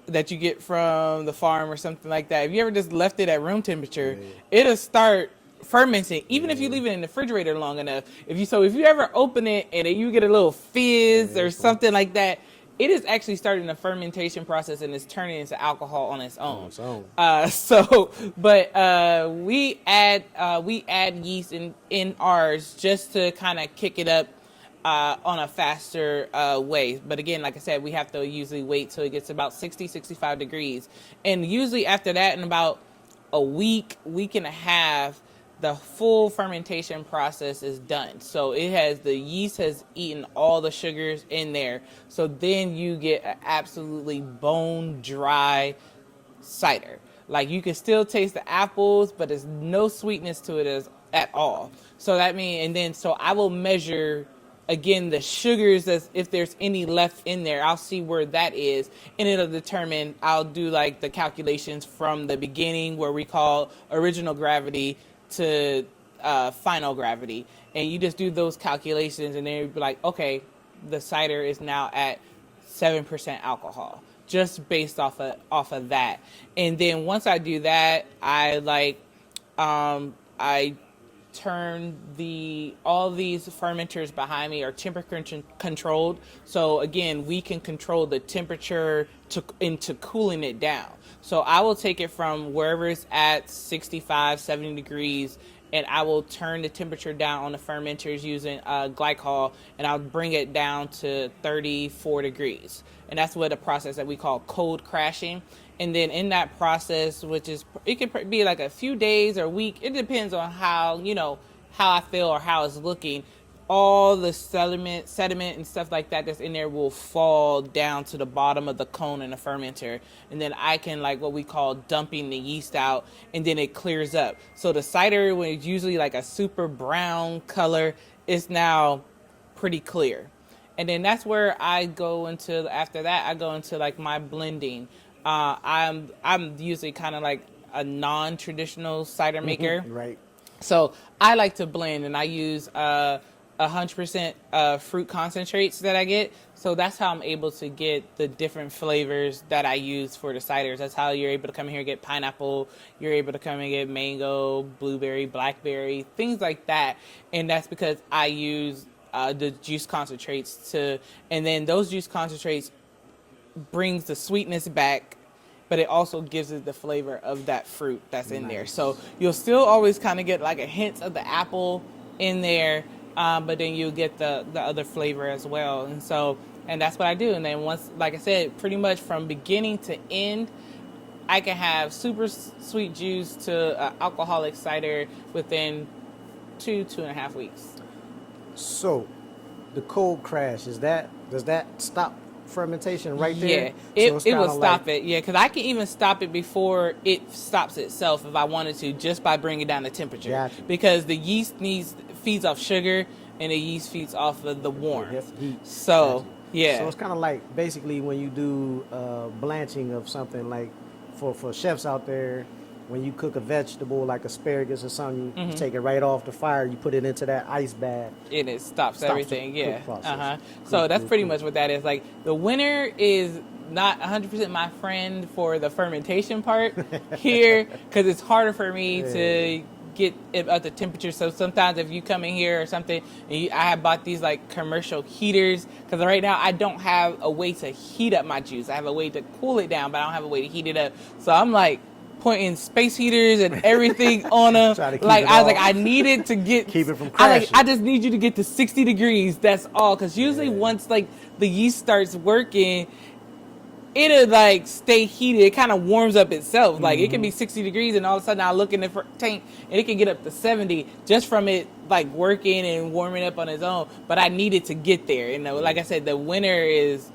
that you get from the farm or something like that, if you ever just left it at room temperature, it'll start fermenting, even if you leave it in the refrigerator long enough. If you ever open it and you get a little fizz or something like that, it is actually starting the fermentation process and it's turning into alcohol on its own. We add yeast in ours just to kind of kick it up on a faster way. But again, like I said, we have to usually wait till it gets about 60, 65 degrees. And usually after that, in about a week and a half, the full fermentation process is done. So the yeast has eaten all the sugars in there. So then you get an absolutely bone dry cider. Like you can still taste the apples, but there's no sweetness to it at all. So so I will measure again the sugars, as if there's any left in there. I'll see where that is, and it'll determine. I'll do like the calculations from the beginning, where we call original gravity, to final gravity, and you just do those calculations, and then you'll be like, okay, the cider is now at 7% alcohol, just based off of that. And then once I do that, I turn all these fermenters behind me are temperature controlled. So again, we can control the temperature into cooling it down. So I will take it from wherever it's at 65, 70 degrees, and I will turn the temperature down on the fermenters using glycol, and I'll bring it down to 34 degrees. And that's what a process that we call cold crashing. And then in that process, it could be like a few days or a week. It depends on how I feel or how it's looking. All the sediment and stuff like that that's in there will fall down to the bottom of the cone in the fermenter. And then I can, like what we call dumping the yeast out, and then it clears up. So the cider, when it's usually like a super brown color, is now pretty clear. And then that's where I go into, after that, I go into like my blending. I'm usually kind of like a non-traditional cider maker. Right. So I like to blend, and I use 100% fruit concentrates that I get. So that's how I'm able to get the different flavors that I use for the ciders. That's how you're able to come here and get pineapple. You're able to come and get mango, blueberry, blackberry, things like that. And that's because I use the juice concentrates and then those juice concentrates brings the sweetness back, but it also gives it the flavor of that fruit that's in there. So you'll still always kind of get like a hint of the apple in there, but then you'll get the other flavor as well. And so And that's what I do. And then once, like I said, pretty much from beginning to end, I can have super sweet juice to alcoholic cider within 2.5 weeks. So, the cold crash, does that stop fermentation right there? Yeah, So it's it will kinda stop it. Yeah, because I can even stop it before it stops itself if I wanted to, just by bringing down the temperature. Gotcha. Because the yeast feeds off sugar, and the yeast feeds off of the warmth. Heat. So Gotcha. yeah, So it's kind of like basically when you do blanching of something, like for chefs out there, when you cook a vegetable like asparagus or something, you take it right off the fire, you put it into that ice bath. and it stops Stops everything. the Yeah. cook process. So Cool, that's cool, pretty cool. much what that is. Like the winter is not 100% my friend for the fermentation part here, because it's harder for me to get it at the temperature. So sometimes if you come in here or something, and I have bought these like commercial heaters, because right now I don't have a way to heat up my juice. I have a way to cool it down, but I don't have a way to heat it up. So I'm like pointing space heaters and everything on them. Try to keep Like it I was off. like, I needed to get Keep it from I crashing. just need you to get to 60 degrees. That's all. Because usually once like the yeast starts working, it'll like stay heated. It kind of warms up itself. Like it can be 60 degrees, and all of a sudden I look in the tank and it can get up to 70 just from it like working and warming up on its own. But I needed to get there. You know, like I said, the winter is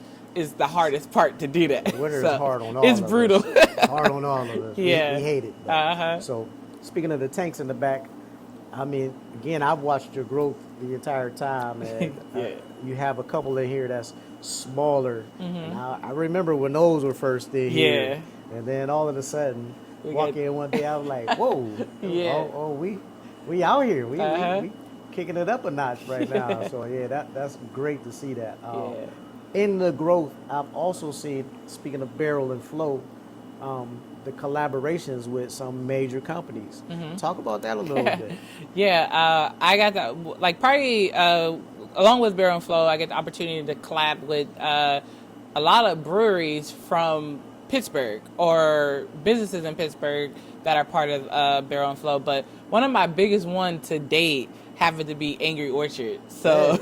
the hardest part to do that. Winter So, is hard on all it's of brutal. us. Hard on all of us. Yeah. We hate it. though. Uh-huh. So, speaking of the tanks in the back, I mean, again, I've watched your growth the entire time, and Yeah. you have a couple in here that's smaller. And I remember when those were first in here, and then all of a sudden, We walk got- in one day, I was like, "Whoa, Yeah. we out here, we Uh-huh. kicking it up a notch right now." So yeah, that's great to see that. Yeah. In the growth, I've also seen, speaking of Barrel and Flow, the collaborations with some major companies. Talk about that a little bit. Yeah, I got that. Like probably along with Barrel and Flow, I get the opportunity to collab with a lot of breweries from Pittsburgh or businesses in Pittsburgh that are part of Barrel and Flow. But one of my biggest one to date happened to be Angry Orchard. So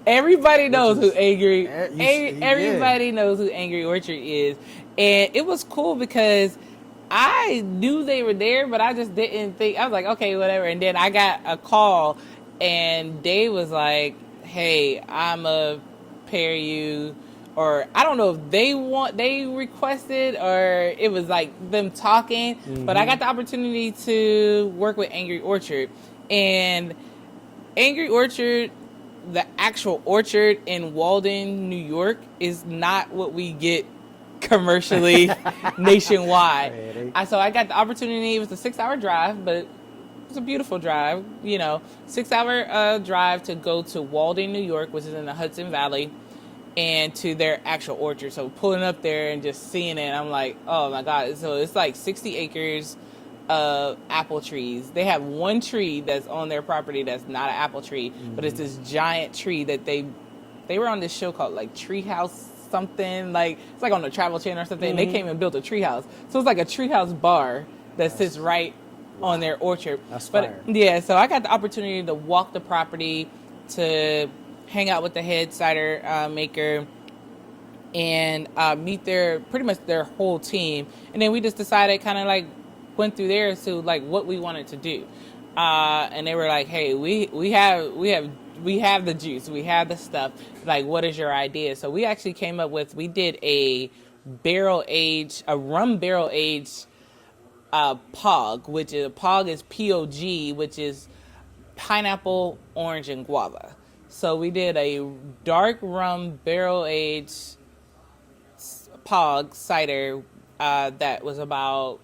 everybody knows who Angry. Everybody knows who Angry Orchard is, and it was cool because I knew they were there, but I just didn't think. I was like, okay, whatever. And then I got a call, and Dave was like, "Hey, I'ma pair you." Or I don't know if they requested, or it was like them talking. But I got the opportunity to work with Angry Orchard, and Angry Orchard, the actual orchard in Walden, New York, is not what we get commercially nationwide. So I got the opportunity. It was a 6-hour drive, but it was a beautiful drive. 6-hour drive to go to Walden, New York, which is in the Hudson Valley, and to their actual orchard. So pulling up there and just seeing it, I'm like, oh my God. So it's like 60 acres of apple trees. They have one tree that's on their property that's not an apple tree, but it's this giant tree that they were on this show called like Treehouse something. Like it's like on the Travel Channel or something. And they came and built a treehouse. So it's like a treehouse bar that sits right on their orchard. That's but fire. yeah, so I got the opportunity to walk the property, to hang out with the head cider maker, and meet pretty much their whole team. And then we just decided, kind of like went through there to like what we wanted to do. And they were like, hey, we have the juice, we have the stuff. Like, what is your idea? So we actually came up with, we did a rum barrel aged POG, which is POG is POG, which is pineapple, orange, and guava. So we did a dark rum barrel aged POG cider that was about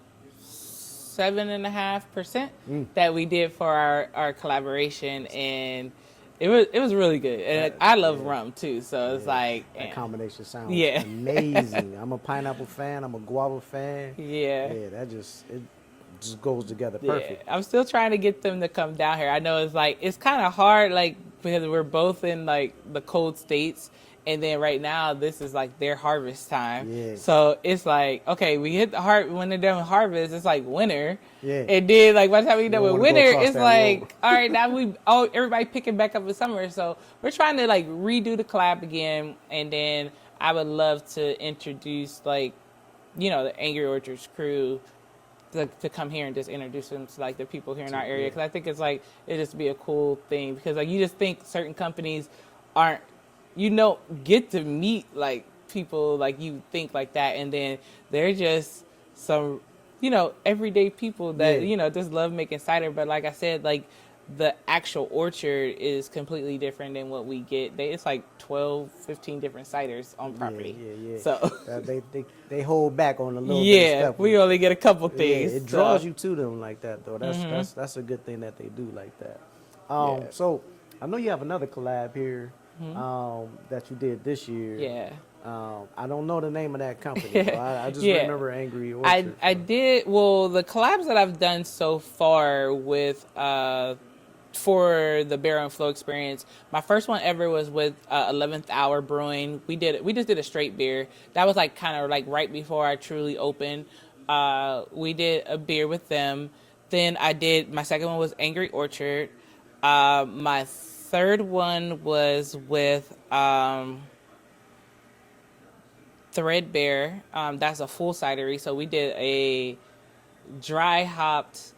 7.5% that we did for our collaboration, and it was really good. And I love rum too, so it's like That combination sounds Yeah. amazing. I'm a pineapple fan. I'm a guava fan. yeah. It just goes together perfect. Yeah, I'm still trying to get them to come down here. I know it's kind of hard, like, because we're both in like the cold states, And then right now, this is like their harvest time. Yeah. So it's like, okay, we hit the when they're done with harvest, it's like winter. Yeah. And then like by the time we done don't with wanna go winter, across it's that like, road. all right, now everybody picking back up in summer. So we're trying to like redo the collab again. And then I would love to introduce like, the Angry Orchards crew to come here and just introduce them to like the people here in our area. Because I think it's like, it just be a cool thing. Because like you just think certain companies aren't, get to meet like people like you think like that, and then they're just some everyday people that just love making cider. But like I said, like the actual orchard is completely different than what we get. It's like 12, 15 different ciders on property. Yeah. So They hold back on a little bit of stuff. we only get a couple Yeah, things. it draws you to them like that, though. That's a good thing that they do like that. Yeah. So I know you have another collab here that you did this year. Yeah. I don't know the name of that company. So I just Yeah. remember Angry Orchard. I did, well, the collabs that I've done so far with for the Barrel and Flow experience, my first one ever was with 11th Hour Brewing. We just did a straight beer. That was like kind of like right before I truly opened. We did a beer with them. Then my second one was Angry Orchard. My third one was with Threadbare. That's a full cidery. So we did a dry hopped,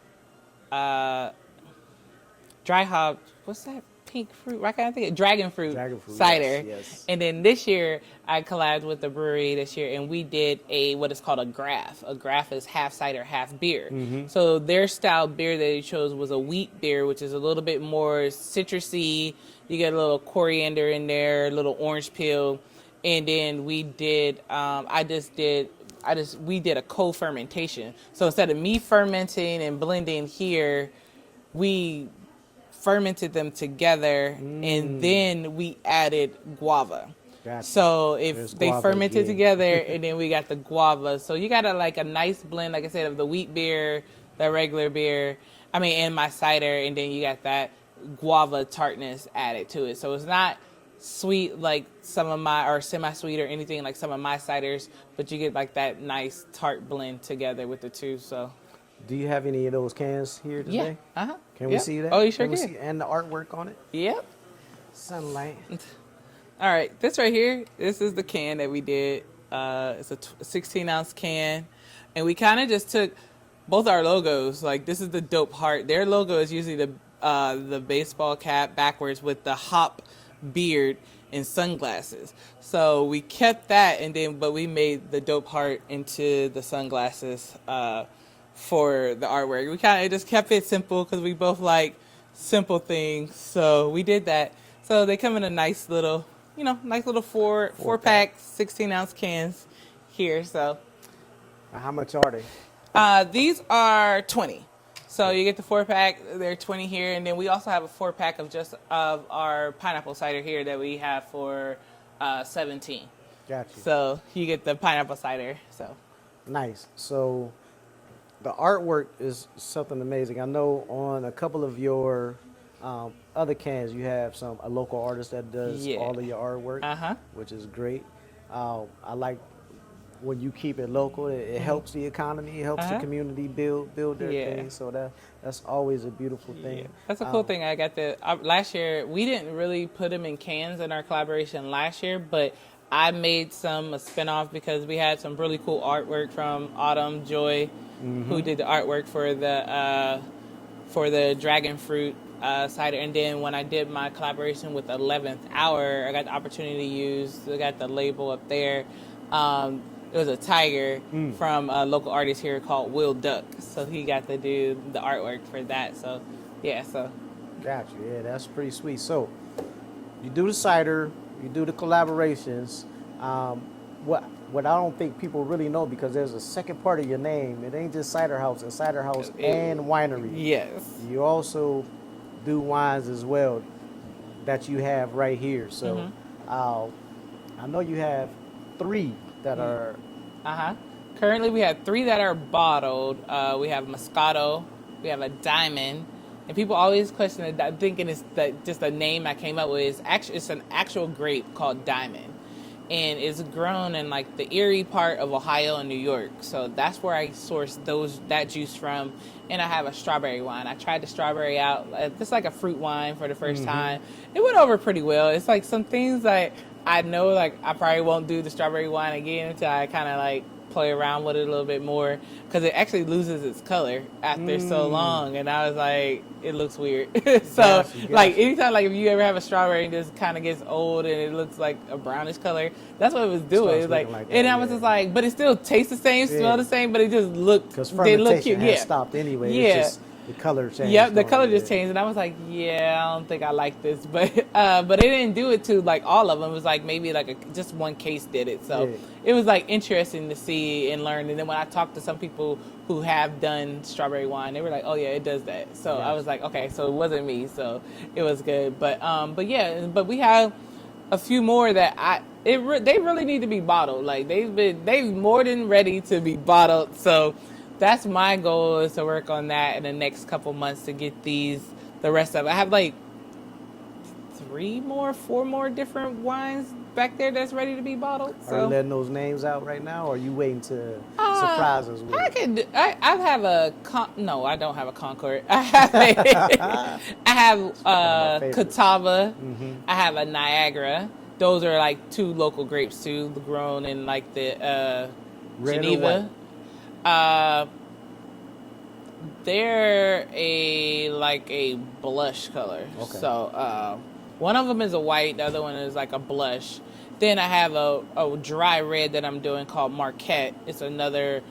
what's that pink fruit? Why can't I think of Dragon fruit cider. yes. And then this year I collabed with the brewery this year, and we did what is called a graph. A graph is half cider, half beer. So their style beer that they chose was a wheat beer, which is a little bit more citrusy. You get a little coriander in there, a little orange peel. And then we did, we did a co-fermentation. So instead of me fermenting and blending here, we fermented them together, and then we added guava. Gotcha. So if There's they guava fermented again. together, and then we got the guava. So you got a nice blend, like I said, of the wheat beer, the regular beer, and my cider, and then you got that guava tartness added to it. So it's not sweet like some of my, or semi-sweet or anything like some of my ciders, but you get like that nice tart blend together with the two. So Do you have any of those cans here today? uh-huh. Can we see that? Oh, you sure we can. see- and the artwork on it? Yep. Sunlight. All right, this right here, this is the can that we did. It's a 16-ounce can, and we kind of just took both our logos. Like, this is the Dope Heart. Their logo is usually the baseball cap backwards with the hop beard and sunglasses. So we kept that, but we made the Dope Heart into the sunglasses for the artwork. We kind of just kept it simple because we both like simple things. So we did that. So they come in a nice little, four pack, 16-ounce cans here. So How much are they? these are 20. So you get the 4-pack, they're 20 here, and then we also have a 4-pack of our pineapple cider here that we have for 17. Gotcha. So you get the pineapple cider. So Nice. So the artwork is something amazing. I know on a couple of your other cans, you have a local artist that does Yeah. all of your artwork, which is great. I like when you keep it local. It helps the economy. It helps the community build their Yeah. thing. So that's always a beautiful thing. yeah, that's a cool thing. I got last year. We didn't really put them in cans in our collaboration last year, but I made a spinoff because we had some really cool artwork from Autumn Joy, who did the artwork for the dragon fruit cider. And then when I did my collaboration with 11th Hour, I got the opportunity to use. I got the label up there. It was a tiger from a local artist here called Will Duck. So he got to do the artwork for that. So yeah, so Gotcha. Yeah, that's pretty sweet. So you do the cider, you do the collaborations. What I don't think people really know, because there's a second part of your name. It ain't just cider house. It's cider house and winery. yes. You also do wines as well that you have right here. So I know you have 3 that are. Currently, we have 3 that are bottled. We have Moscato, we have a Diamond, and people always question it, thinking it's just a name I came up with. It's an actual grape called Diamond. and it's grown in like the Erie part of Ohio and New York. So that's where I source that juice from. And I have a strawberry wine. I tried the strawberry out. It's like a fruit wine for the first time. It went over pretty well. It's like some things that I know, like I probably won't do the strawberry wine again until I kind of like play around with it a little bit more, because it actually loses its color after so long, and I was like, it looks weird. So like anytime, like if you ever have a strawberry and just kind of gets old and it looks like a brownish color, that's what it was doing. Like that, and I was just like, but it still tastes the same, smell the same, but it just looked, because they look cute. fermentation has stopped anyway. Yeah. It's just the color changed. Yep, the color just changed, and I was like, yeah, I don't think I like this, but it didn't do it to like all of them. It was like maybe like just one case did it, so it was like interesting to see and learn. And then when I talked to some people who have done strawberry wine, they were like, oh yeah, it does that. So I was like, okay, so it wasn't me, so it was good. But yeah, but we have a few more that they really need to be bottled. Like they've more than ready to be bottled. So that's my goal, is to work on that in the next couple months to get the rest of it. I have like 4 more different wines back there that's ready to be bottled. So. Are you letting those names out right now, or are you waiting to surprise us with it? I have no, I don't have a Concord. I have Catawba. I have a Niagara. Those are like 2 local grapes too, grown in like the Geneva. They're a blush color. Okay. So one of them is a white, the other one is like a blush. Then I have a dry red that I'm doing called Marquette. It's another.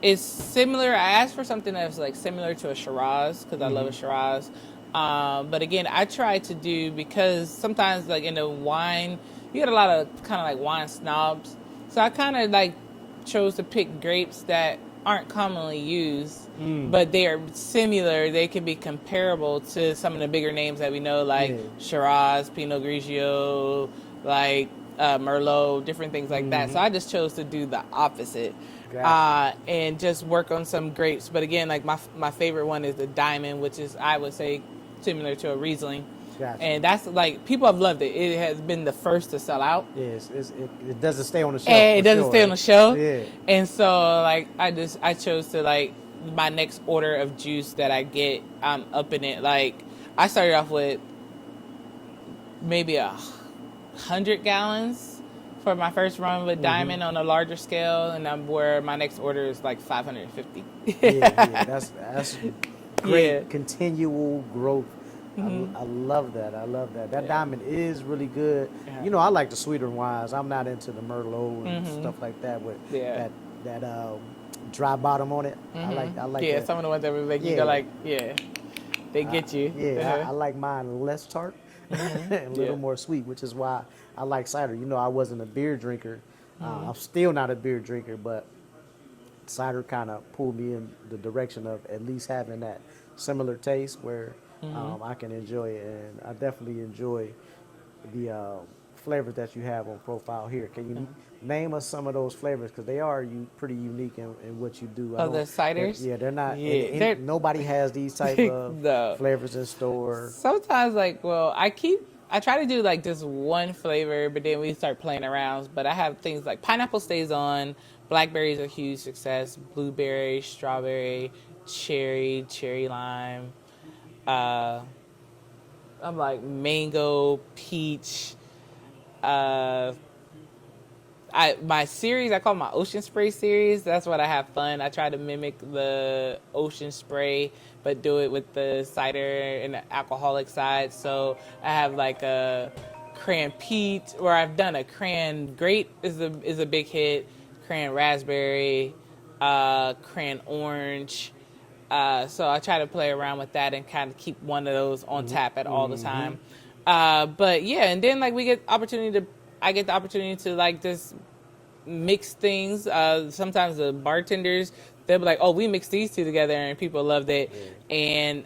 It's similar. I asked for something that's like similar to a Shiraz, because I love a Shiraz. But again, I try to do, because sometimes like in the wine, you get a lot of kind of like wine snobs. So I kind of like chose to pick grapes that aren't commonly used, but they are similar. They can be comparable to some of the bigger names that we know, like Shiraz, Pinot Grigio, like Merlot, different things like that. So I just chose to do the opposite. And just work on some grapes. But again, like my favorite one is the Diamond, which is, I would say, similar to a Riesling. Gotcha. And that's like, people have loved it. It has been the first to sell out. Yes, it doesn't stay on the shelf. And it doesn't stay on the shelf. Yeah. And so like I chose to, like, my next order of juice that I get, I'm upping it. Like I started off with maybe 100 gallons for my first run with Diamond on a larger scale, and where my next order is like 550. yeah, that's great continual growth. I love that. That Diamond is really good. Yeah. You know, I like the sweeter wines. I'm not into the Merlot and stuff like that with that dry bottom on it. I like Yeah, that. some of the ones that would make you go like, they get you. I like mine less tart and a little more sweet, which is why I like cider. You know, I wasn't a beer drinker. I'm still not a beer drinker, but cider kind of pulled me in the direction of at least having that similar taste where I can enjoy it. And I definitely enjoy the flavors that you have on profile here. Can you name us some of those flavors? Because they are pretty unique in what you do. Oh, the ciders? They're not. Nobody has these type of flavors in store. Sometimes, like, I try to do like just one flavor, but then we start playing around. But I have things like pineapple stays on, blackberry is a huge success, blueberry, strawberry, cherry lime. I'm like mango, peach. My series, I call my Ocean Spray series. That's what I have fun. I try to mimic the Ocean Spray, but do it with the cider and the alcoholic side. So I have like a cran peach, or I've done a cran grape is a big hit, cran raspberry, cran orange. So I try to play around with that and kind of keep one of those on tap at all the time. But yeah, and then like I get the opportunity to like just mix things. Sometimes the bartenders, they'll be like, oh, we mixed these two together, and people loved it. And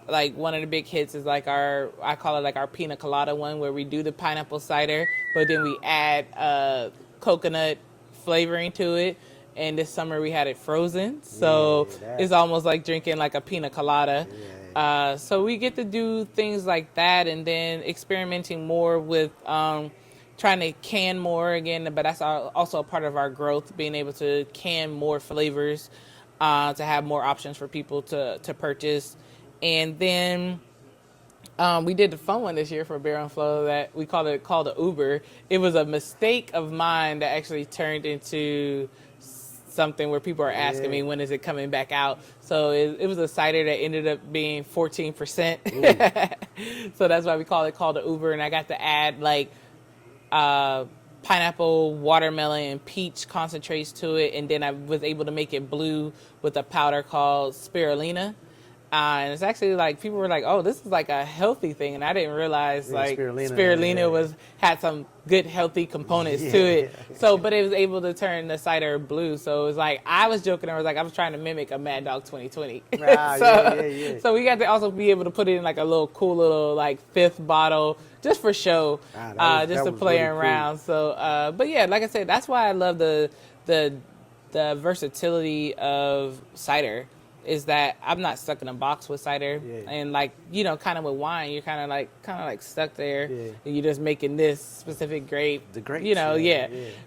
like one of the big hits is like I call it like our pina colada one, where we do the pineapple cider, but then we add coconut flavoring to it. And this summer we had it frozen, so it's almost like drinking like a pina colada. So we get to do things like that, and then experimenting more with trying to can more again, but that's also a part of our growth, being able to can more flavors, to have more options for people to purchase. And then we did the fun one this year for Beer on Flow that we called the Uber. It was a mistake of mine that actually turned into something where people are asking me when is it coming back out. So it was a cider that ended up being 14%. So that's why we called the Uber. And I got to add like pineapple, watermelon, and peach concentrates to it. And then I was able to make it blue with a powder called spirulina. And it's actually like people were like, "Oh, this is like a healthy thing," and I didn't realize like spirulina had some good healthy components to it. So, but it was able to turn the cider blue. So it was like I was joking. I was trying to mimic a Mad Dog 2020. So we got to also be able to put it in like a little cool little like fifth bottle just for show, just to play really around. Cool. So, but yeah, like I said, that's why I love the versatility of cider. Is that I'm not stuck in a box with cider, and like kind of with wine, you're kind of like stuck there, and you're just making this specific grape, the grapes,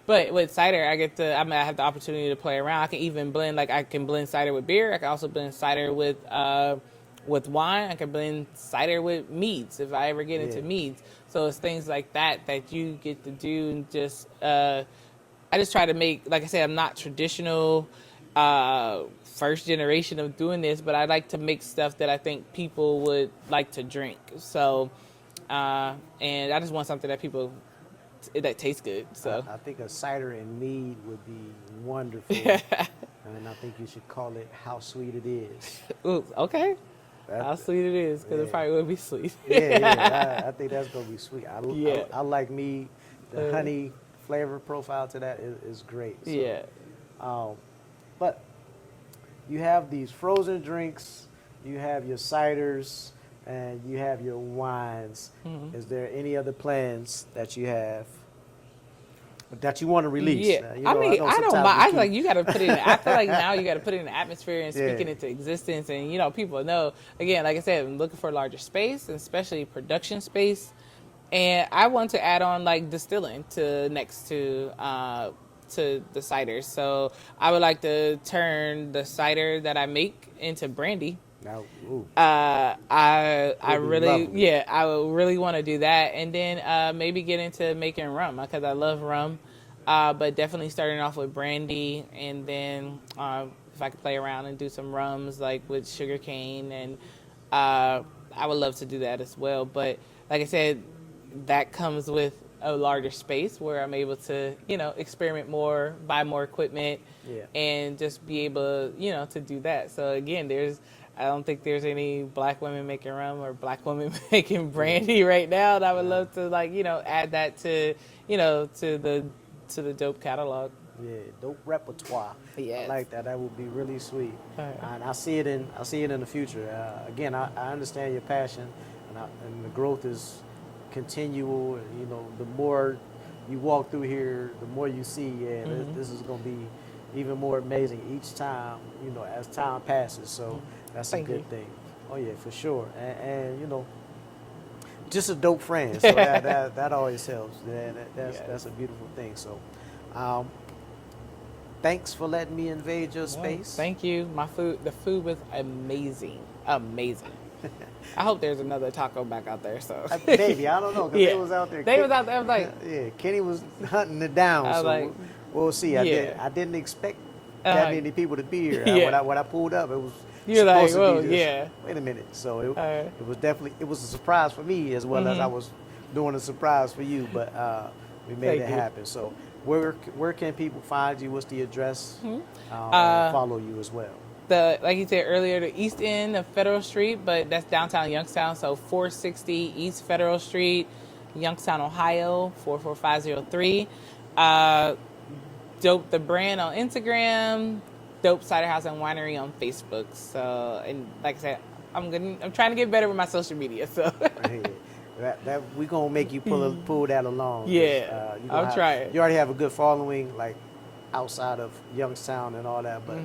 But with cider, I have the opportunity to play around. I can even blend, like I can blend cider with beer. I can also blend cider with wine. I can blend cider with meads if I ever get into meads. So it's things like that you get to do, and just I just try to make, like I said, I'm not traditional. First generation of doing this, but I like to make stuff that I think people would like to drink. So, and I just want something that tastes good. So I think a cider and mead would be wonderful. And I think you should call it How Sweet It Is. Ooh, okay. How sweet it is, because it probably would be sweet. I think that's going to be sweet. I like mead. The honey flavor profile to that is great. So, but you have these frozen drinks, you have your ciders, and you have your wines. Mm-hmm. Is there any other plans that you have that you want to release? Yeah, I don't mind. I like you got to put it in. I feel like now you got to put it in the atmosphere and speak it into existence. And people know. Again, like I said, I'm looking for a larger space, and especially production space. And I want to add on like distilling next to the ciders. So I would like to turn the cider that I make into brandy. I would really want to do that, and then maybe get into making rum, because I love rum. But definitely starting off with brandy, and then if I could play around and do some rums like with sugarcane, and I would love to do that as well. But like I said, that comes with a larger space where I'm able to, experiment more, buy more equipment, and just be able, to do that. So again, I don't think there's any black women making rum or black women making brandy right now. And I would love to add that to, to the dope catalog. Yeah, dope repertoire. Yes. I like that. That would be really sweet. Right. And I see it in the future. Again, I understand your passion, and the growth is continual. The more you walk through here, the more you see. This is going to be even more amazing each time. As time passes. So that's a good thing. Oh yeah, for sure. And just a dope friend. So that always helps. That's a beautiful thing. So, thanks for letting me invade your space. Thank you. The food was amazing. I hope there's another taco back out there. So maybe, I don't know, because they was out there. They was out there. I was like, Kenny was hunting it down. So we'll see. I didn't expect that many people to be here. When I pulled up, it was. You're like, whoa, wait a minute. So it was definitely a surprise for me, as well as I was doing a surprise for you. But we made it happen. So where can people find you? What's the address? Follow you as well. Like you said earlier, the east end of Federal Street, but that's downtown Youngstown. So 460 East Federal Street, Youngstown, Ohio, 44503. Dope the brand on Instagram. Dope Cider House and Winery on Facebook. So, and like I said, I'm trying to get better with my social media. So that we gonna make you pull that along. Yeah, I'll try it. You already have a good following, like outside of Youngstown and all that, but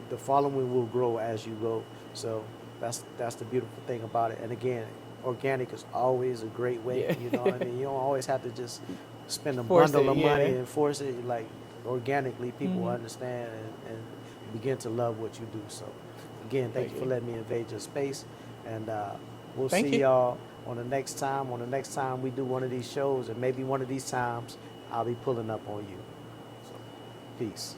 the following will grow as you go. So that's the beautiful thing about it. And again, organic is always a great way. Yeah. You know what I mean? You don't always have to just spend a Force bundle it, of money yeah. and force it. Like organically, people Mhm. understand and begin to love what you do. So, again, thank you for letting me invade your space, and we'll Thank see you. y'all on the next time. On the next time we do one of these shows, and maybe one of these times I'll be pulling up on you. So, peace.